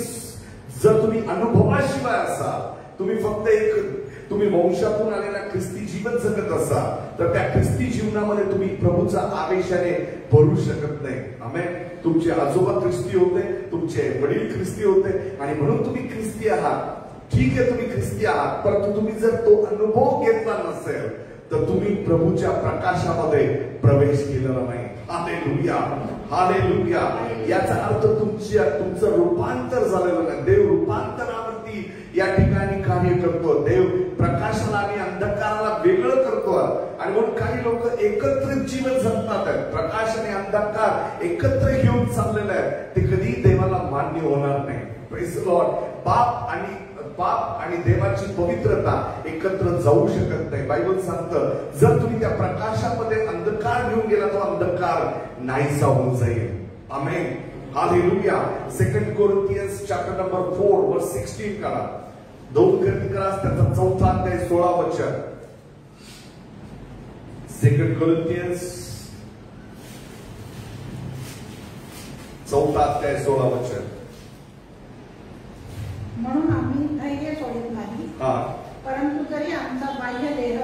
जर तुम्ही अनुभवाशिवाय असाल, तुम्ही फक्त तुम्ही वंशातून आलेला ख्रिस्ती जीवन जगत असाल, तर त्या ख्रिस्ती जीवनामध्ये तुम्ही प्रभूचा आवेशाने भरू शकत नाही. आमेन. तुमचे आजोबा ख्रिस्ती होते, तुमचे वडील ख्रिस्ती होते आणि म्हणून तुम्ही ख्रिस्ती आहात. ठीक आहे, तुम्ही ख्रिस्ती आहात, परंतु तुम्ही जर तो अनुभव घेतला नसेल तर तुम्ही प्रभूच्या प्रकाशामध्ये प्रवेश केलेला नाही. हालेलुया. हालेलुया. याचा अर्थ तुमचं रूपांतर झालेलं नाही. देव रूपांतरावरती या ठिकाणी कार्य करतो. देव प्रकाशाला आणि अंधकाराला वेगळं करतो. आणि म्हणून काही लोक एकत्र जीवन जगतात. प्रकाश आणि अंधकार एकत्र घेऊन चाललेलं आहे. ते कधी देवाला मान्य होणार नाही. Praise the Lord. पाप आणि देवाची पवित्रता एकत्र जाऊ शकत नाही. बायबल सांगतं, जर तुम्ही त्या प्रकाशामध्ये अंधकार घेऊन गेला तर अंधकार नाहीसा होऊन जाईल. आमेन. हालेलुया. 2 कोरिन्थियन्स चॅप्टर नंबर 4 वर्स 16 करा. 2 कोरिन्थियन्स त्याचा 4 अध्याय 16 वचन. 2 कोरिन्थियन्स 4 अध्याय 16 वचन. म्हणून आम्ही धैर्य सोडित नाही, परंतु तरी आमचा बाह्य देह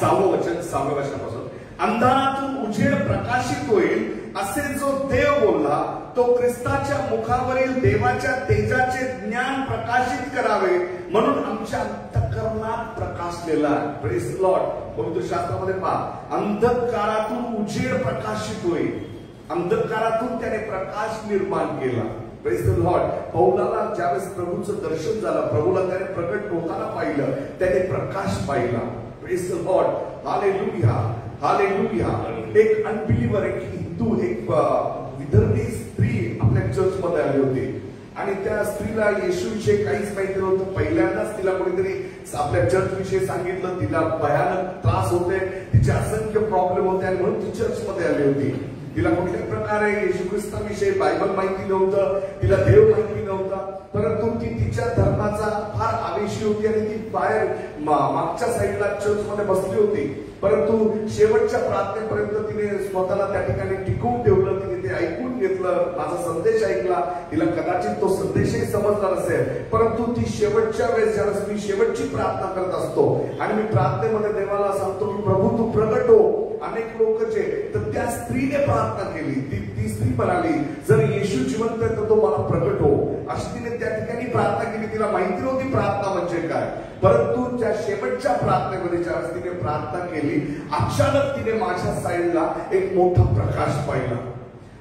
6 वचन 6 वचनापासून. अंधारातून उजेड प्रकाशित होईल असे जो देव बोलला, तो ख्रिस्ताच्या मुखावरील देवाच्या तेजाचे ज्ञान प्रकाशित करावे म्हणून आमच्या अंतःकरणात प्रकाशलेला. Praise the Lord. पवित्र शास्त्रामध्ये पहा, अंधकारातून उजेड प्रकाशित होईल. अंधकारातून त्याने प्रकाश निर्माण केला. Praise the Lord. पौलाला ज्यावेळेस प्रभूचं दर्शन झालं, प्रभूला त्याने प्रकट होताना पाहिलं, त्याने प्रकाश पाहिला. Praise the Lord. Hallelujah. Hallelujah. एक अनबिलीवर, एक हिंदू, एक विदर्भी स्त्री आपल्या चर्च मध्ये आली होती आणि त्या स्त्रीला येशूविषयी काहीच माहिती नव्हतं. पहिल्यांदाच तिला कोणीतरी आपल्या चर्च विषयी सांगितलं. तिला भयानक त्रास होते, तिचे असंख्य प्रॉब्लेम होते आणि म्हणून ती चर्च मध्ये आली होती. तिला कुठल्या प्रकारे येशू ख्रिस्ताविषयी बायबल माहिती नव्हतं, तिला देव माहिती नव्हता, परंतु ती तिच्या धर्माचा फार आवेशी होती आणि ती बाहेर मागच्या साईडला चर्च मध्ये बसली होती. परंतु शेवटच्या प्रार्थनेपर्यंत तिने स्वतःला त्या ठिकाणी टिकवून ठेवलं. तिने ते ऐकून घेतलं, माझा संदेश ऐकला. तिला कदाचित तो संदेशही समजला नसेल, परंतु ती शेवटच्या वेळेस ज्यावेळेस मी शेवटची प्रार्थना करत असतो आणि मी प्रार्थनेमध्ये देवाला सांगतो की प्रभू तू प्रगट हो, अनेक लोक जे, तर त्या स्त्रीने प्रार्थना केली. ती स्त्री म्हणाली, जर येशू जिवंत आहे तर तो मला प्रगट हो, अशी तिने त्या ठिकाणी प्रार्थना केली. तिला माहिती नव्हती प्रार्थना म्हणजे काय, परंतु त्या शेवटच्या प्रार्थनेमध्ये ज्यावेळेस तिने प्रार्थना केली, अचानक तिने माझ्या साईडला एक मोठा प्रकाश पाहिला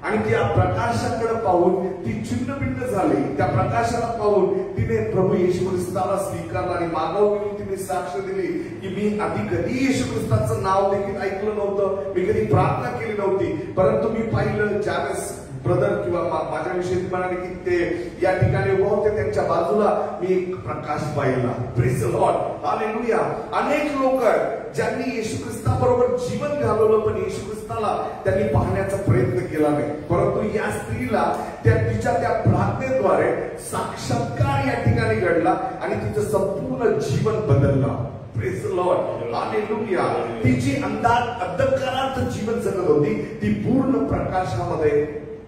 आणि त्या प्रकाशाकडे पाहून ती चिन्हभिन्न झाली. त्या प्रकाशाला पाहून तिने प्रभू येशू ख्रिस्ताला स्वीकारला आणि मानव म्हणून तिने साक्ष दिली की मी आधी कधी येशू ख्रिस्ताचं नाव देखील ऐकलं नव्हतं, मी कधी प्रार्थना केली नव्हती, परंतु मी पाहिलं ज्यावेळेस ब्रदर किंवा माझ्याविषयी म्हणाले की ते या ठिकाणी उभे होते, त्यांच्या बाजूला मी एक प्रकाश पाहिला. Praise the Lord. हालेलुया. अनेक लोक ज्यांनी येशू ख्रिस्ताबरोबर जीवन घालवलं, पण येशू ख्रिस्ताला त्यांनी पाहण्याचा प्रयत्न केला नाही, परंतु या स्त्रीला तिच्या त्या प्रार्थनेद्वारे साक्षात्कार या ठिकाणी घडला आणि तिचं संपूर्ण जीवन बदललं. Praise the Lord. हालेलुया. ती जी अंधकारात जीवन जगत होती, ती पूर्ण प्रकाशामध्ये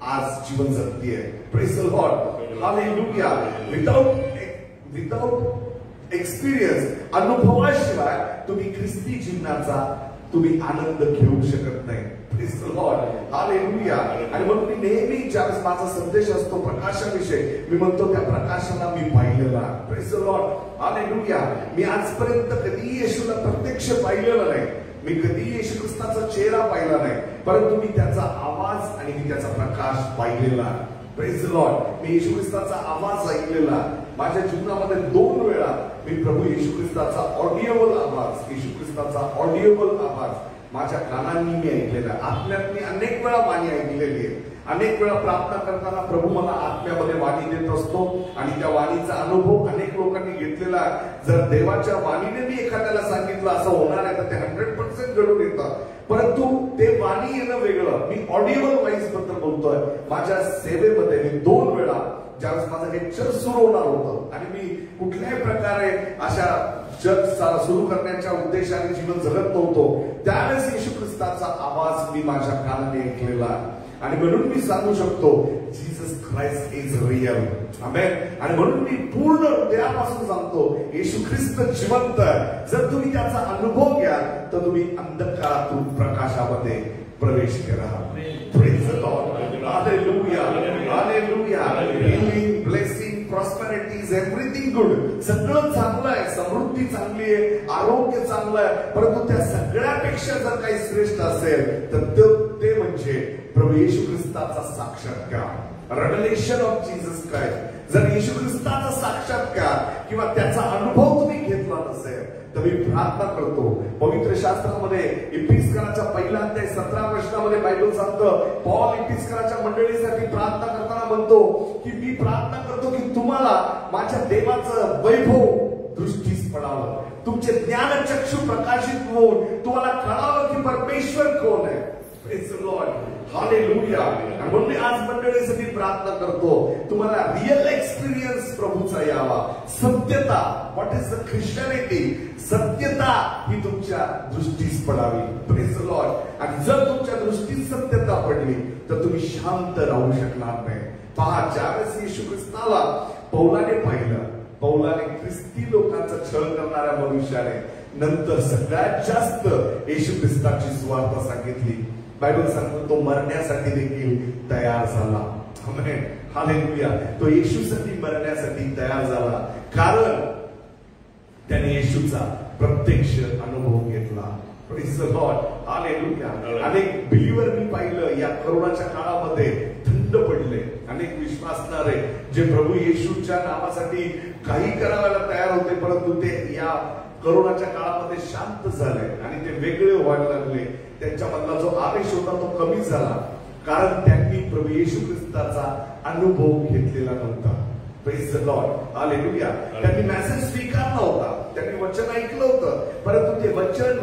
आज जीवन जगतीये. Praise the Lord. Hallelujah. Without experience, अनुभवाशिवाय तुम्ही ख्रिस्ती जीवनाचा तुम्ही आनंद घेऊ शकत नाही. Praise the Lord. हालेलुया. आणि म्हणून मी नेहमी ज्यावेळेस माझा संदेश असतो प्रकाशाविषयी, मी म्हणतो त्या प्रकाशाला मी पाहिलेला. Praise the Lord. हालेलुया. मी आजपर्यंत कधी येशूला प्रत्यक्ष पाहिलेलं नाही, मी कधी येशू ख्रिस्ताचा चेहरा पाहिला नाही, परंतु मी त्याचा आवाज आणि मी त्याचा प्रकाश पाहिलेला. Praise the Lord. मी येशू ख्रिस्ताचा आवाज ऐकलेला. माझ्या जीवनामध्ये 2 वेळा मी प्रभू येशू ख्रिस्ताचा ऑडिओबल आवाज, येशू ख्रिस्ताचा ऑडिओबल आवाज माझ्या कानांनी मी ऐकलेला. आत्म्यात मी अनेक वेळा वाणी ऐकलेली आहे अनेक वेळा प्रार्थना करताना प्रभू मला आत्म्यामध्ये वाणी देत असतो आणि त्या वाणीचा अनुभव अनेक लोकांनी घेतलेला. जर देवाच्या वाणीने मी एखाद्याला सांगितलं असं होणार आहे तर ते 100% घडून येतं. परंतु ते वाणी येणं वेगळं. मी ऑडिओल व्हॉइस बद्दल बोलतोय. माझ्या सेवेमध्ये मी 2 वेळा ज्यावेळेस माझं लेक्चर सुरू होणार होतं आणि मी कुठल्याही प्रकारे अशा जग सुरू करण्याच्या उद्देशाने जीवन जगत नव्हतो, त्यावेळेस येशू ख्रिस्ताचा आवाज मी माझ्या कानाने ऐकलेला आणि म्हणून मी सांगू शकतो जीसस ख्राइस्ट इज रियल. आमेन. आणि म्हणून मी पूर्ण हृदयापासून सांगतो येशू ख्रिस्त जिवंत. जर तुम्ही त्याचा अनुभव घ्याल तर तुम्ही अंधकारातून प्रकाशामध्ये प्रवेश करा. Praise the Lord. Hallelujah. Hallelujah. Healing, blessing, prosperity is everything good. सगळं चांगलं आहे. समृद्धी चांगली आहे, आरोग्य चांगलं आहे. परंतु त्या सगळ्यापेक्षा जर काही श्रेष्ठ असेल तर ते म्हणजे प्रभू येशू ख्रिस्ताचा साक्षात्कार. Revelation of Jesus Christ. जर येशू ख्रिस्ताचा साक्षात्कार किंवा त्याचा अनुभव तुम्ही घेतला नसेल तर मी प्रार्थना करतो. पवित्र शास्त्रामध्ये इफिसकराच्या 1 अध्याय 17 वचनामध्ये बायबल सांगतं, पॉल इफिसकराच्या मंडळीसाठी प्रार्थना करताना म्हणतो की मी प्रार्थना करतो की तुम्हाला माझ्या देवाचं वैभव दृष्टीस पडावं, तुमचे ज्ञानचक्षु प्रकाशित होऊन तुम्हाला कळावं की परमेश्वर कोण आहे. Praise the Lord. हालेलुया. म्हणून मी आज मंडळीसाठी प्रार्थना करतो तुम्हाला रिअल एक्सपिरियन्स प्रभूचा यावा. सत्यता, व्हॉट इज द ख्रिश्चनिटी, सत्यता ही तुमच्या दृष्टीस पडावी. Praise the Lord. आणि जर तुमच्या दृष्टीस सत्यता पडली तर तुम्ही शांत राहू शकणार नाही. पहा, ज्यावेळेस येशू ख्रिस्ताला पौलाने पाहिलं, पौलाने ख्रिस्ती लोकांचा छळ करणाऱ्या मनुष्याने नंतर सगळ्यात जास्त येशू ख्रिस्ताची सुवार्ता सांगितली. बायबल सांगतो तो मरण्यासाठी देखील तयार झाला. आमेन. हालेलुया. तो येशूसाठी मरण्यासाठी तयार झाला कारण त्याने येशूचा प्रत्यक्ष अनुभव घेतला. Praise the Lord. हालेलुया. अनेक बिलीवर मी पाहिलं या करोनाच्या काळामध्ये थंड पडले. अनेक विश्वासणारे जे प्रभू येशूच्या नावासाठी काही करायला तयार होते, परंतु ते या करोनाच्या काळामध्ये शांत झाले आणि ते वेगळे व्हायला लागले. त्यांच्यामधला जो आवेश होता तो कमी झाला कारण त्यांनी प्रभू येशू ख्रिस्ताचा अनुभव घेतलेला नव्हता. Praise the Lord. हालेलुया. त्यांनी मेसेज स्वीकारला होता, त्यांनी वचन ऐकलं होतं, परंतु ते वचन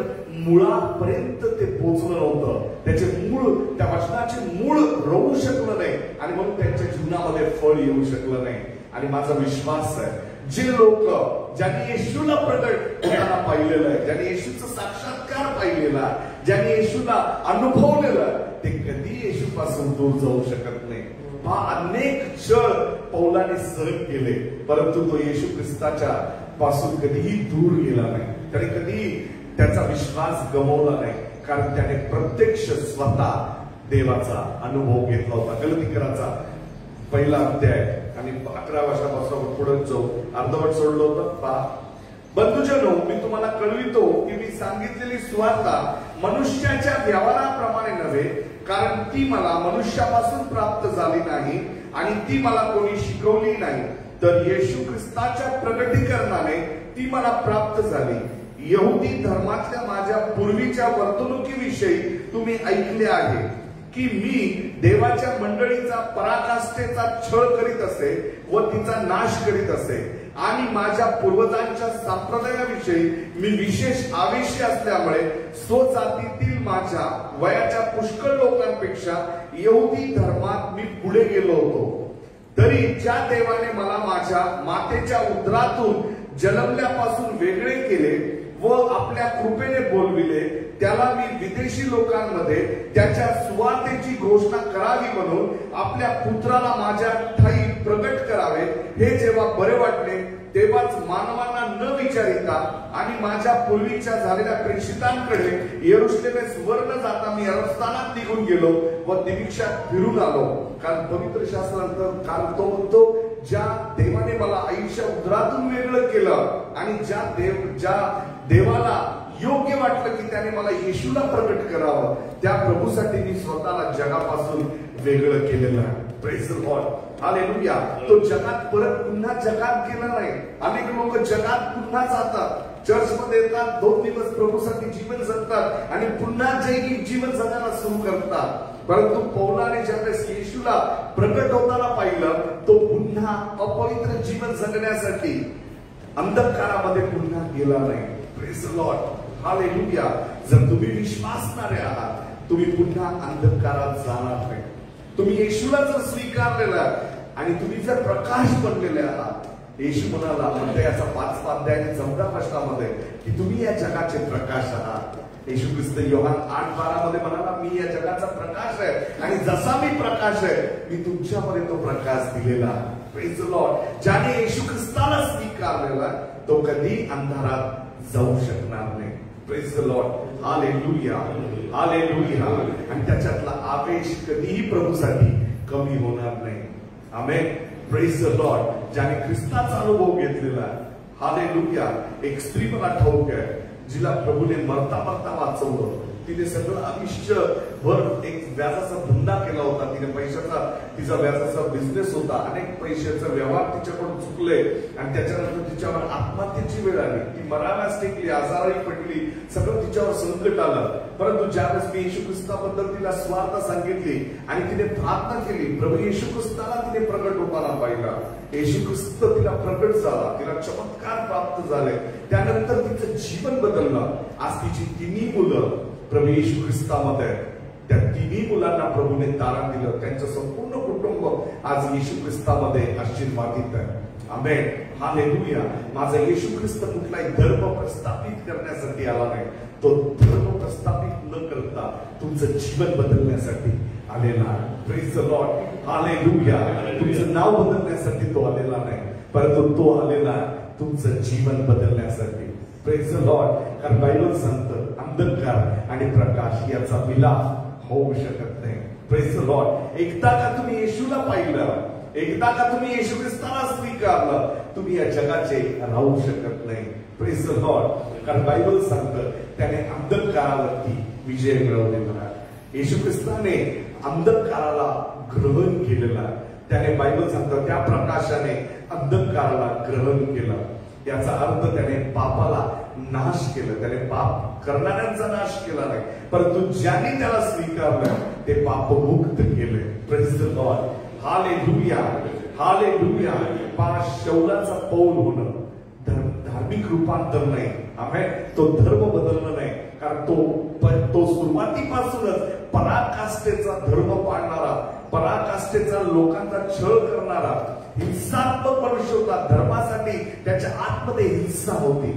मुळापर्यंत ते पोहोचलं नव्हतं. त्याचे मूळ, त्या वचनाचे मूळ रोवू शकलं नाही आणि म्हणून त्यांच्या जीवनामध्ये फळ येऊ शकलं नाही. आणि माझा विश्वास आहे जे लोक ज्यांनी येशूला प्रगट होताना पाहिलेलं आहे, ज्यांनी येशूचा साक्षात्कार पाहिलेला, ज्यांनी येशूला अनुभवलेलं, ते कधी येशूपासून दूर जाऊ शकत नाही. अनेक छळ पौलाने सहन केले परंतु तो येशू ख्रिस्ताच्या पासून कधीही दूर गेला नाही. त्याने कधी त्याचा विश्वास गमावला नाही कारण त्याने प्रत्यक्ष स्वतः देवाचा अनुभव घेतला होता. गलतीकराचा 1 अध्याय आणि 11 वर्षापासून पुढे जाऊ अर्धवट सोडलं होतं. पहा, बंधुजनो, मी तुम्हाला कळवितो की मी सांगितलेली सुवार्ता मनुष्याच्या व्यवहाराप्रमाणे नव्हे, कारण ती मला मनुष्यापासून प्राप्त झाली नाही आणि ती मला कोणी शिकवली नाही, तर येशू ख्रिस्ताच्या प्रगटीकरणाने ती मला प्राप्त झाली. यहुदी धर्मातल्या माझ्या पूर्वीच्या वर्तणुकीविषयी तुम्ही ऐकले आहे की मी देवाच्या मंडळीचा पराकाष्ठेचा छळ करीत असे व तिचा नाश करीत असे आणि माझ्या पूर्वजांच्या संप्रदायाविषयी मी विशेष आवेशी असल्यामुळे स्वजातीतील माझ्या वयाच्या पुष्कळ लोकांपेक्षा यहुदी धर्मात मी पुढे गेलो होतो. तरी ज्या देवाने मला माझ्या मातेच्या उदरातून जन्मल्यापासून वेगळे केले व आपल्या कृपेने बोलविले, त्याला मी विदेशी लोकांमध्ये त्याच्या सुवार्तेची घोषणा करावी म्हणून आपल्या पुत्राला माझ्या ठाई प्रगट करावे, हे जेव्हा बरे वाटले तेव्हाच मानवांना न विचारिता आणि माझ्या पूर्वीच्या झालेल्या प्रेषितांकडे यरुशलेमेस वर न जाता मी अरबस्थानात निघून गेलो व दिमिश्कात फिरून आलो. कारण पवित्र शास्त्रांत कारण तो म्हणतो, ज्या देवाने मला आईच्या उदरातून वेगळं केलं आणि ज्या देवाला योग्य वाटलं की त्याने मला येशूला प्रकट करावं, त्या प्रभूसाठी मी स्वतःला जगापासून वेगळं केलेलं आहे. Praise the Lord. हालेलुया. तो जगात परत पुन्हा जगात गेला नाही. अनेक लोक जगात पुन्हा जातात, चर्चमध्ये येतात, 2 दिवस प्रभूसाठी जीवन जगतात आणि पुन्हा जैविक जीवन जगायला सुरू करतात. परंतु पौलाने ज्यावेळेस येशूला प्रकट होताना पाहिलं, तो पुन्हा अपवित्र जीवन जगण्यासाठी अंधकारामध्ये पुन्हा गेला नाही. Praise the Lord, hallelujah. जर तुम्ही विश्वासणारे आहात, तुम्ही पुन्हा अंधकारात जाणार नाही. तुम्ही येशूला जर स्वीकारलेला आणि तुम्ही जर प्रकाश बनलेले आहात, येशू म्हणाला मत्तयाचा 5 अध्याय 14 वचनामध्ये की तुम्ही या जगाचे प्रकाश आहात. येशू ख्रिस्त योहान 8:12 मध्ये म्हणाला, मी या जगाचा प्रकाश आहे आणि जसा मी प्रकाश आहे, मी तुमच्यामध्ये तो प्रकाश दिलेला. Praise the Lord. ज्याने येशू ख्रिस्ताला स्वीकारलेला तो कधी अंधारात जाऊ शकणार नाही. Praise the Lord, hallelujah, hallelujah. आणि त्याच्यातला आवेश कधीही प्रभूसाठी कमी होणार नाही. आमेन. Praise the Lord. ज्याने ख्रिस्ताचा अनुभव घेतलेला, हालेलुया. एक स्त्री मला ठाऊक आहे, जिला प्रभूने मरता मरता वाचवलं. तिने सगळं आयुष्य भर एक व्याजाचा धंदा केला होता. तिने पैशाचा, तिचा व्याजाचा बिझनेस होता. अनेक पैशाचे व्यवहार तिच्याकडून चुकले आणि त्याच्यानंतर तिच्यावर आत्महत्येची वेळ आली. ती मराव्यास टेकली, आजारही पडली, सगळं तिच्यावर संकट आलं. परंतु ज्यावेळेस मी येशू ख्रिस्ताबद्दल तिला स्वार्थ सांगितली आणि तिने प्रार्थना केली, प्रभू येशू ख्रिस्ताला तिने प्रकट होताना पाहिला. येशू ख्रिस्त तिला प्रकट झाला, तिला चमत्कार प्राप्त झाले. त्यानंतर तिचं जीवन बदललं. आज तिची 3 मुलं प्रभू येशू ख्रिस्तामध्ये. त्या 3 मुलांना प्रभूने तारण दिलं. त्यांचं संपूर्ण कुटुंब आज येशू ख्रिस्तामध्ये आशीर्वादित आहे. आमेन, हालेलुया. माझा येशू ख्रिस्त कुठलाही धर्म प्रस्थापित करण्यासाठी आला नाही. तो धर्म प्रस्थापित न करता तुमचं जीवन बदलण्यासाठी आलेला. Praise the Lord, hallelujah. तुमचं नाव बदलण्यासाठी तो आलेला नाही, परंतु तो आलेला तुमचं जीवन बदलण्यासाठी. Praise the Lord. कारण बायबल सांगतं अंधकार आणि प्रकाश याचा मिलाप होऊ शकत नाही. Praise the Lord. एकदा का तुम्ही येशूला पाहिलं, एकदा का तुम्ही येशू ख्रिस्ताला स्वीकारलं, तुम्ही या जगाचे राहू शकत नाही. Praise the Lord. कारण बायबल सांगतं त्याने अंधकारावरती विजय मिळवलेला. येशू ख्रिस्ताने अंधकाराला ग्रहण केलेला. त्याने बायबल सांगतं त्या प्रकाशाने अंधकाराला ग्रहण केलं. याचा अर्थ त्याने पापाला नाश केलं. त्याने पाप करणाऱ्यांचा नाश केला नाही, परंतु ज्यांनी त्याला स्वीकारलं ते पापमुक्त केले. Praise the Lord, hallelujah, hallelujah. शौलाचा पौल होणं धार्मिक रूपांतर नाही. आमेन. तो धर्म बदलणं नाही, कारण तो सुरुवातीपासूनच पराकाष्ठेचा धर्म पाळणारा, पराकाष्ठेचा लोकांचा छळ करणारा हिंसात्मक मनुष्य होता. धर्मासाठी त्याच्या आतमध्ये हिंसा होती.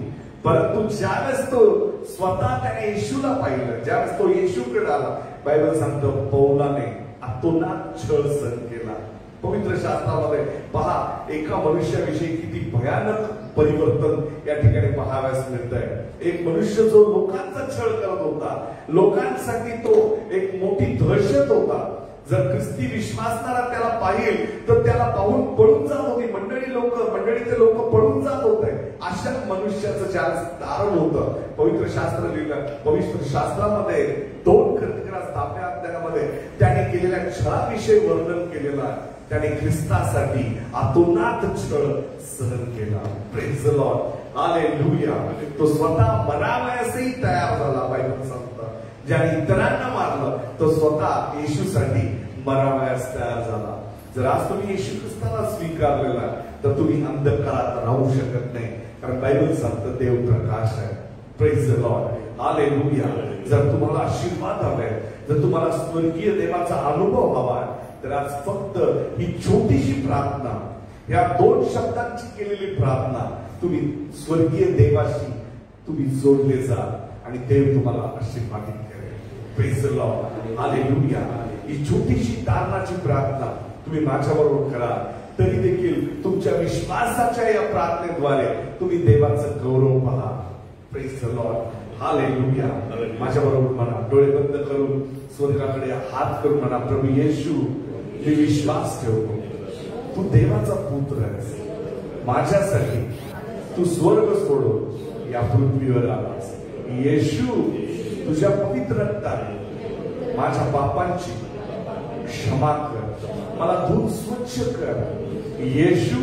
परंतु ज्यावेळेस तो स्वतः त्याने येशूला पाहिलं, ज्यावेळेस तो येशूकडे आला, बायबल सांगतं पौलाने अतोनात छळ सहन केला. पवित्र शास्त्रामध्ये पहा, एका मनुष्याविषयी किती भयानक परिवर्तन या ठिकाणी पाहाव्यास मिळत आहे. एक मनुष्य जो लोकांचा छळ करत होता, लोकांसाठी तो एक मोठी दहशत होता. जर ख्रिस्ती विश्वासणारा त्याला पाहिल तर त्याला पाहून पळून जात होती. मंडळीचे लोक पळून जात होते. अशा मनुष्याचं ज्या तारण होतं, पवित्र शास्त्र लिहिलं. पवित्र शास्त्रामध्ये 2 कृतिकास 10व्या अध्यायामध्ये त्याने केलेल्या छळाविषयी वर्णन केलेलं आहे. त्याने ख्रिस्तासाठी अतोनात छळ सहन केला. Praise the Lord, hallelujah. तो स्वतः मरावयासही तयार झाला. बायबल सांगतं ज्याने इतरांना मारलं तो स्वतः येशूसाठी मरावयास तयार झाला. जर आज तुम्ही येशू ख्रिस्ताला स्वीकारलेला तर तुम्ही अंधकारात राहू शकत नाही, कारण बायबल सांगतं देव प्रकाश आहे. Praise the Lord, hallelujah. जर तुम्हाला आशीर्वाद हवे, जर तुम्हाला स्वर्गीय देवाचा अनुभव हवा, तर आज फक्त ही छोटीशी प्रार्थना, या 2 शब्दांची केलेली प्रार्थना, तुम्ही स्वर्गीय देवाशी तुम्ही जोडले जा आणि देव तुम्हाला आशीर्वादित करेल. Praise the Lord, hallelujah. ही छोटीशी तारणाची प्रार्थना तुम्ही माझ्याबरोबर करा, तरी देखील तुमच्या विश्वासाच्या या प्रार्थनेद्वारे तुम्ही देवाचं गौरव पहा. Praise the Lord, hallelujah. माझ्याबरोबर म्हणा, डोळे बंद करून स्वर्गाकडे हात करून म्हणा, प्रभू येशू, मी विश्वास ठेवतो तू देवाचा पुत्र आहेस. माझ्यासाठी तू स्वर्ग सोडून या पृथ्वीवर आलास. येशू, तुझ्या पवित्र रक्ताने माझ्या पापांची क्षमा कर, मला धुवून स्वच्छ कर. येशू,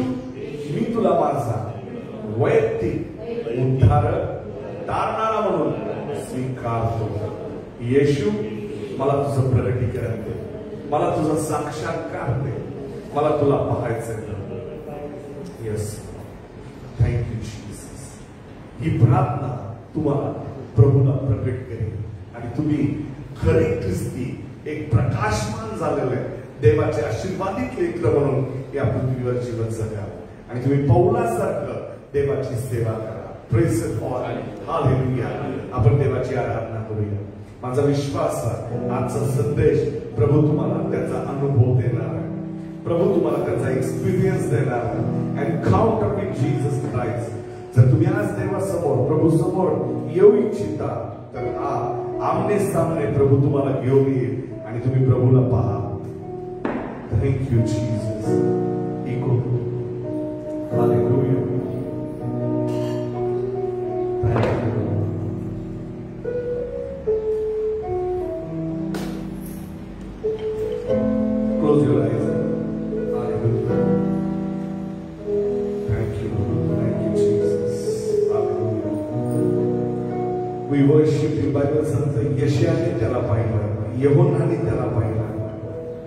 मी तुला माझा वैयक्तिक उद्धारक तारणारा म्हणून स्वीकारतो. येशू, मला तुझं प्रगटीकरण दे, मला तुझं साक्षात्कार दे, मला तुला पाहायचं. Yes, thank you Jesus. ही प्रार्थना तुम्हाला प्रभूला प्रगट करेल आणि तुम्ही खरे ख्रिस्ती एक प्रकाशमान झालेले देवाचे आशीर्वादित लेकरं म्हणून या पृथ्वीवर जीवन जगा आणि तुम्ही पौलासारखं देवाची सेवा करा. Praise God, hallelujah. आपण देवाची आराधना करूया. माझा विश्वास आहे आजचा संदेश प्रभू तुम्हाला त्याचा अनुभव देणार आहे, प्रभू तुम्हाला त्याचा एक्सपिरियन्स देणार आहे. Encounter with Jesus Christ. जर तुम्ही आज देवासमोर प्रभू समोर येऊ इच्छिता तर आमने सामने प्रभू तुम्हाला घेऊन येईल आणि तुम्ही प्रभूला पहा. Thank you Jesus. Echo hallelujah. Close your eyes. Hallelujah. Thank you, Lord. Thank you, Jesus. Hallelujah. We worship you. Bible सांगतं यशाने त्याला पाहिलं, यहोनाने त्याला पाहिलं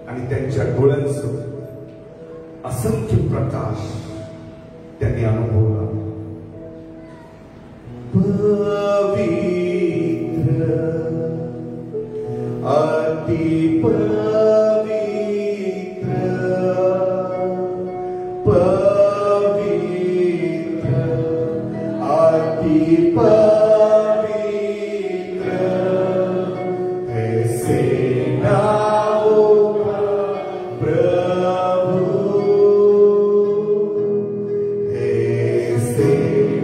आणि त्यांच्या डोळ्यांसमोर असंख्य प्रकाश त्यांनी अनुभवला. पवित्र, अति पवित्र, पवित्र, अति पवित्र, ऐसे नामों का प्रभु, ऐसे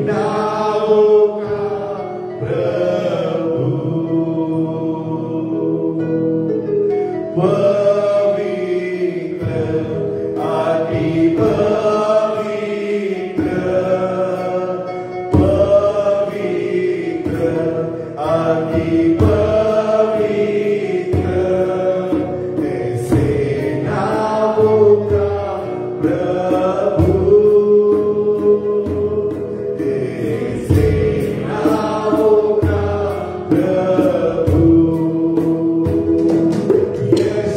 नामों का प्रभु, पवित्र, अति पवित्र, पवित्र, अति पवित्र, ऐसे नामों का प्रभु, ऐसे नामों का प्रभु. यश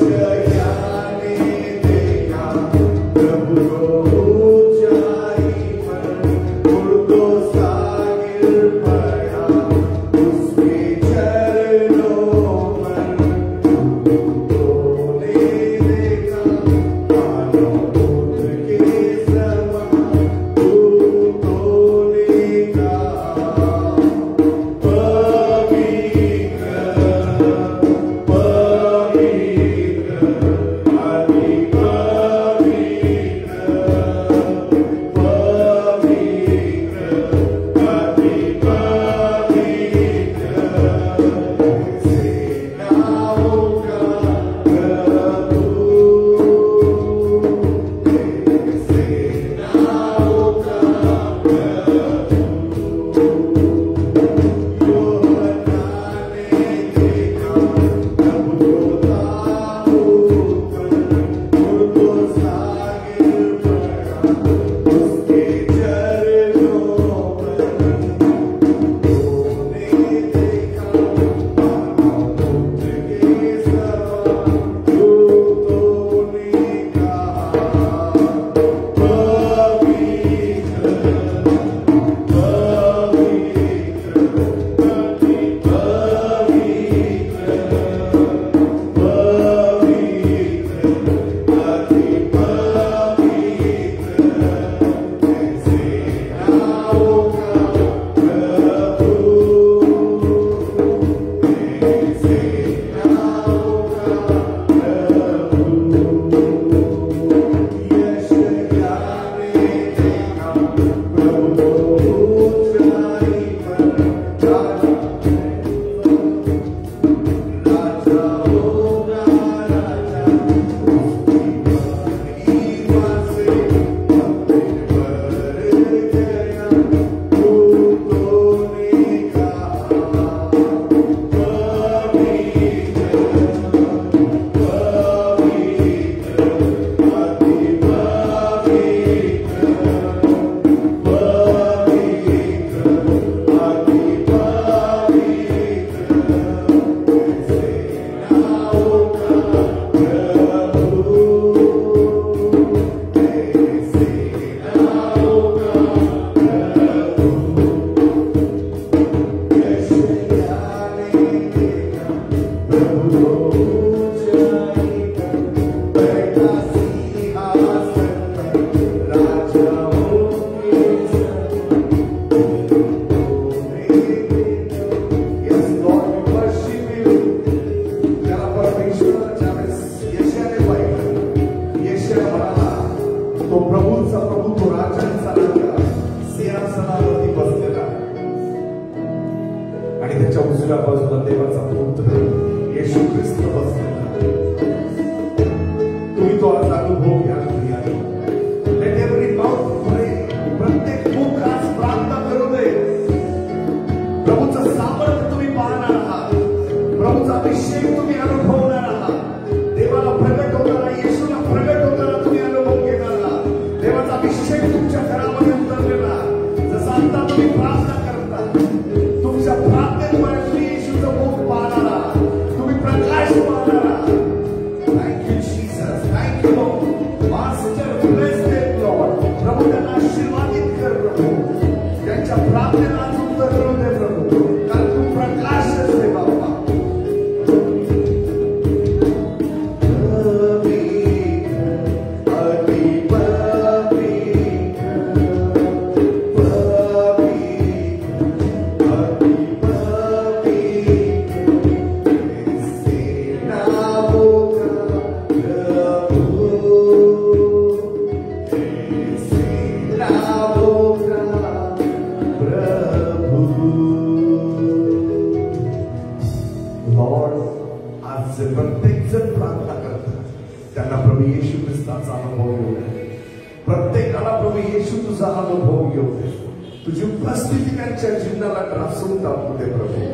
तुझी उपस्थिती त्यांच्या जीवनाला त्रासून टाकू दे प्रभू.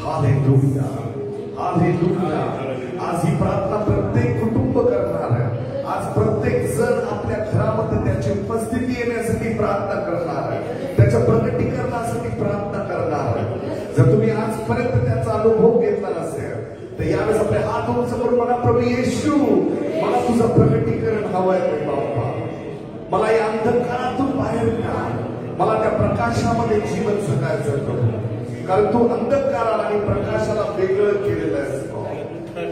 Hallelujah, hallelujah. आज ही प्रार्थना प्रत्येक कुटुंब करणार आहे. आज प्रत्येक जण आपल्या घरामध्ये त्याची उपस्थिती येण्यासाठी प्रार्थना करणार आहे, त्याच्या प्रगटीकरणासाठी प्रार्थना करणार आहे. जर तुम्ही आजपर्यंत त्याचा अनुभव घेतला नसेल तर यावेळेस आपले हात उंच करून म्हणा, प्रभू येशू, मला तुझं प्रगटीकरण हवंय बाप्पा. मला या अंधकारातून बाहेर काढ, मला त्या प्रकाशामध्ये जीवन जगायचं प्रभू. कारण तू अंधकाराला आणि प्रकाशाला वेगळं केलेलं आहेस.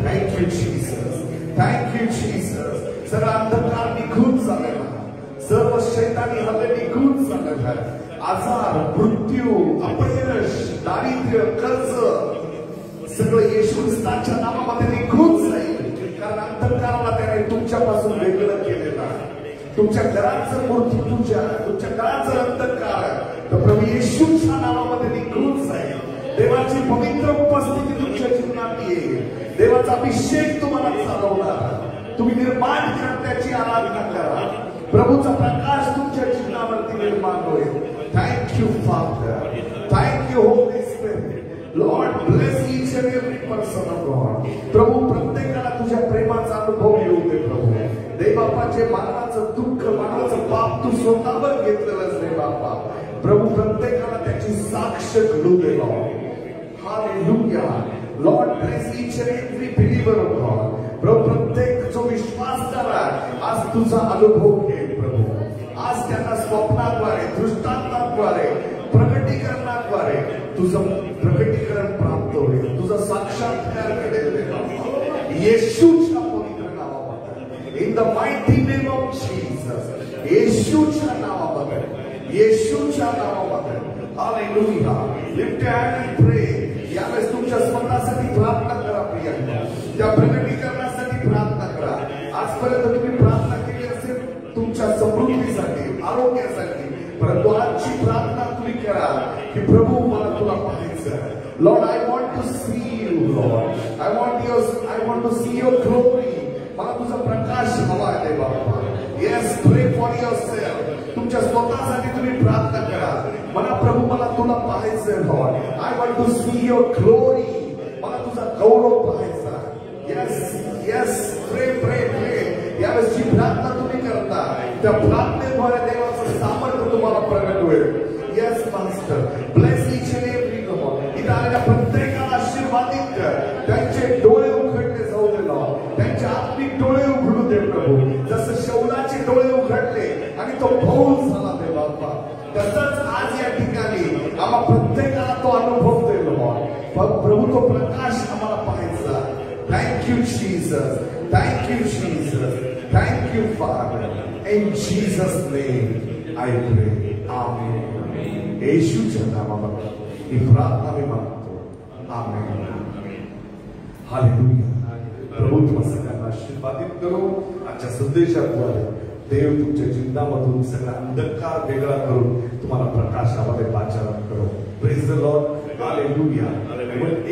Thank you Jesus, thank you Jesus. सगळा अंधकार निघून चालला, सर्व शैतानी हल्ले निघून चालत आहे. आजार, मृत्यू, अपयश, दारिद्र्य, कर्ज सगळं येशू ख्रिस्ताच्या नावामध्ये निघून जाईल. कारण अंधकाराला त्याने तुमच्यापासून वेगळं केलेलं आहे. तुमच्या घराचं मूर्ती पूजा, तुमच्या घराचं अंधकार तर प्रभू येशूच्या नावामध्ये निघून जाईल. देवाची पवित्र उपस्थिती तुमच्या जीवनात येईल. देवाचा अभिषेक तुम्हाला चालवणार. तुम्ही निर्माण करण्याची आराधना करा. प्रभूचा प्रकाश तुमच्या जीवनावरती निर्माण होईल. Thank you father, thank you Holy Spirit. Lord bless each and every person of God. प्रभू प्रत्येकाला तुझ्या प्रेमाचा अनुभव येऊ दे प्रभू. देवबापाचे मानवाचं दुःख, मानवाचं पाप तू स्वतःवर घेतलेलंच रे बाप्पा. प्रभू प्रत्येकाला त्याची साक्ष घडू दे Lord. Hallelujah. Lord bless each and every believer of God. प्रभू प्रत्येक जो विश्वासदार आहे आज तुझा अनुभव घे प्रभू. आज त्यांना स्वप्नाद्वारे, दृष्टांताद्वारे, प्रकटीकरणाद्वारे तुझं प्रकटीकरण प्राप्त होईल. तुझा साक्षात्कार घडेल येशूच्या पवित्र नावामध्ये. In the mighty name of Jesus. येशूच्या नावामध्ये, येशूच्या नावामध्ये. Hallelujah. Lift your hand and pray. यावेळेस तुमच्या स्वतःसाठी प्रार्थना करा प्रियांका. त्या प्रकटीकरणासाठी प्रार्थना करा. आजपर्यंत तुम्ही प्रार्थना केली असेल तुमच्या समृद्धीसाठी, आरोग्यासाठी, परंतु आजची प्रार्थना तुम्ही करा की प्रभू मला तुला पाहायचं. Lord I want to see you. Lord I want to see your glory. मला तुझा प्रकाश हवा आहे बाबा. येस, प्रे फॉर युअरसेल्फ. तुमच्या स्वतःसाठी तुम्ही प्रार्थना करा. मला प्रभू मला तुला पाहायचंय Lord. I want to see your glory. मला तुझा गौरव पाहायचा. येस येस, प्रे प्रे प्रे. यावेळेस जी प्रार्थना तुम्ही करता त्या प्रार्थनेद्वारे देवाचं सामर्थ्य तुम्हाला प्रगट होईल. Yes master, bless each and every Lord. इथं आलेल्या प्रत्येकाला आशीर्वादित कर. त्यांचे डोळे उघडले जाऊ दे लॉर्ड. त्यांचे आत्मिक डोळे उघडू दे प्रभू. जसं शौलाचे डोळे उघडले आणि तो पौल झाला दे बाबा, तसंच आज या ठिकाणी आम्हा प्रत्येकाला तो अनुभव दे लॉर्ड. प्रभू तो प्रकाश आम्हाला पाहायचा. Thank you Jesus, thank you Jesus, thank you father. In Jesus name I प्रे. आमेन. येशूच्या नावामध्ये ही प्रार्थना मी मागतो. आमेन. हालेलुया. प्रभू तुम्हा सगळ्यांना आशीर्वादित करो. आजच्या संदेशाद्वारे देव तुमच्या जीवनामधून सगळा अंधकार वेगळा करून तुम्हाला प्रकाशामध्ये पाचारण करो. Praise the Lord. हालेलुया.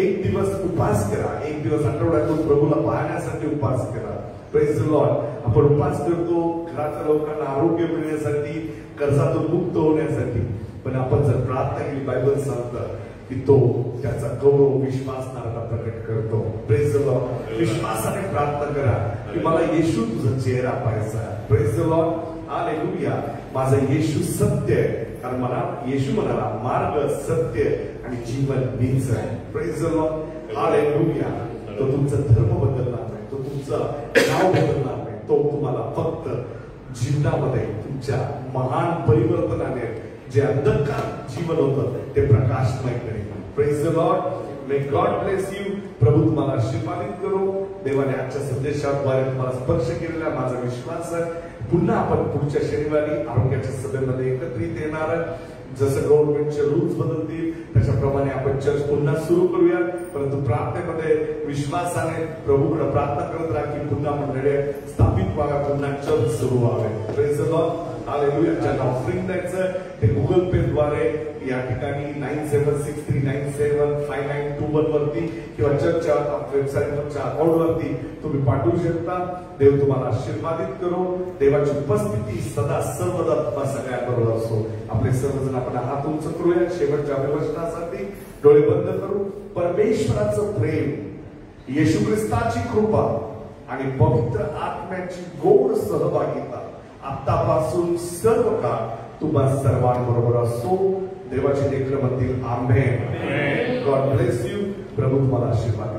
एक दिवस उपास करा. एक दिवस आठवड्यातून प्रभूला पाहण्यासाठी उपास करा. Praise the Lord. आपण उपास करतो घराच्या लोकांना आरोग्य मिळण्यासाठी, कर्जातून मुक्त होण्यासाठी. पण आपण जर प्रार्थना केली, बायबल सांगतं की तो त्याचा गौरव विश्वासणारा प्रकट करतो. Praise the Lord. विश्वासाने प्रार्थना करा की मला येशू तुझा चेहरा पाहायचा. Praise the Lord. हालेलुया. माझा येशू सत्य आहे. कारण मला येशू म्हणाला मार्ग, सत्य आणि जीवन मीच आहे. Praise the Lord. हालेलुया. तो तुमचा धर्म बदलणार नाही, तो तुमचं नाव बदलणार नाही. तो तुम्हाला फक्त जीवनामध्ये तुमच्या महान परिवर्तनाने जे अंधकार जीवन होतं ते प्रकाशमय करेल. Praise the Lord. May God bless you. प्रभू तुम्हाला आशीर्वादित करो. देवाने आजच्या संदेशाद्वारे तुम्हाला स्पर्श केलेला माझा विश्वास आहे पुन्हा आपण पुढच्या शनिवारी आरोग्याच्या सभेमध्ये एकत्रित येणार. जसं गव्हर्नमेंटचे रूल्स बदलतील त्याच्याप्रमाणे आपण चर्च पुन्हा सुरू करूया. परंतु प्रार्थनेमध्ये विश्वासाने प्रभूकडे प्रार्थना करत राहा की पुन्हा मंडळी स्थापित व्हाव्या, पुन्हा चर्च सुरू व्हावे. Praise the Lord. हालेलुया. ज्यांना ऑफरिंग द्यायचं ते गुगल पे द्वारे या ठिकाणी 9763975921 वरती किंवा चर्चच्या वेबसाईटवरच्या अकाउंटवरती तुम्ही पाठवू शकता. देव तुम्हाला आशीर्वादित करो. देवाची उपस्थिती सदा सर्वदा तुम्हा सगळ्यांबरोबर असो. आपले सर्वजण आपण हात उंच करूया शेवटच्या अभिवचनासाठी. डोळे बंद करू. परमेश्वराचं प्रेम, येशू ख्रिस्ताची कृपा आणि पवित्र आत्म्याची गोड सहभागिता आतापासून सर्व काळ तुम्हा सर्वांबरोबर असो. देवाचे लेकरं म्हणतील आमेन. God bless you. प्रभू तुम्हाला आशीर्वाद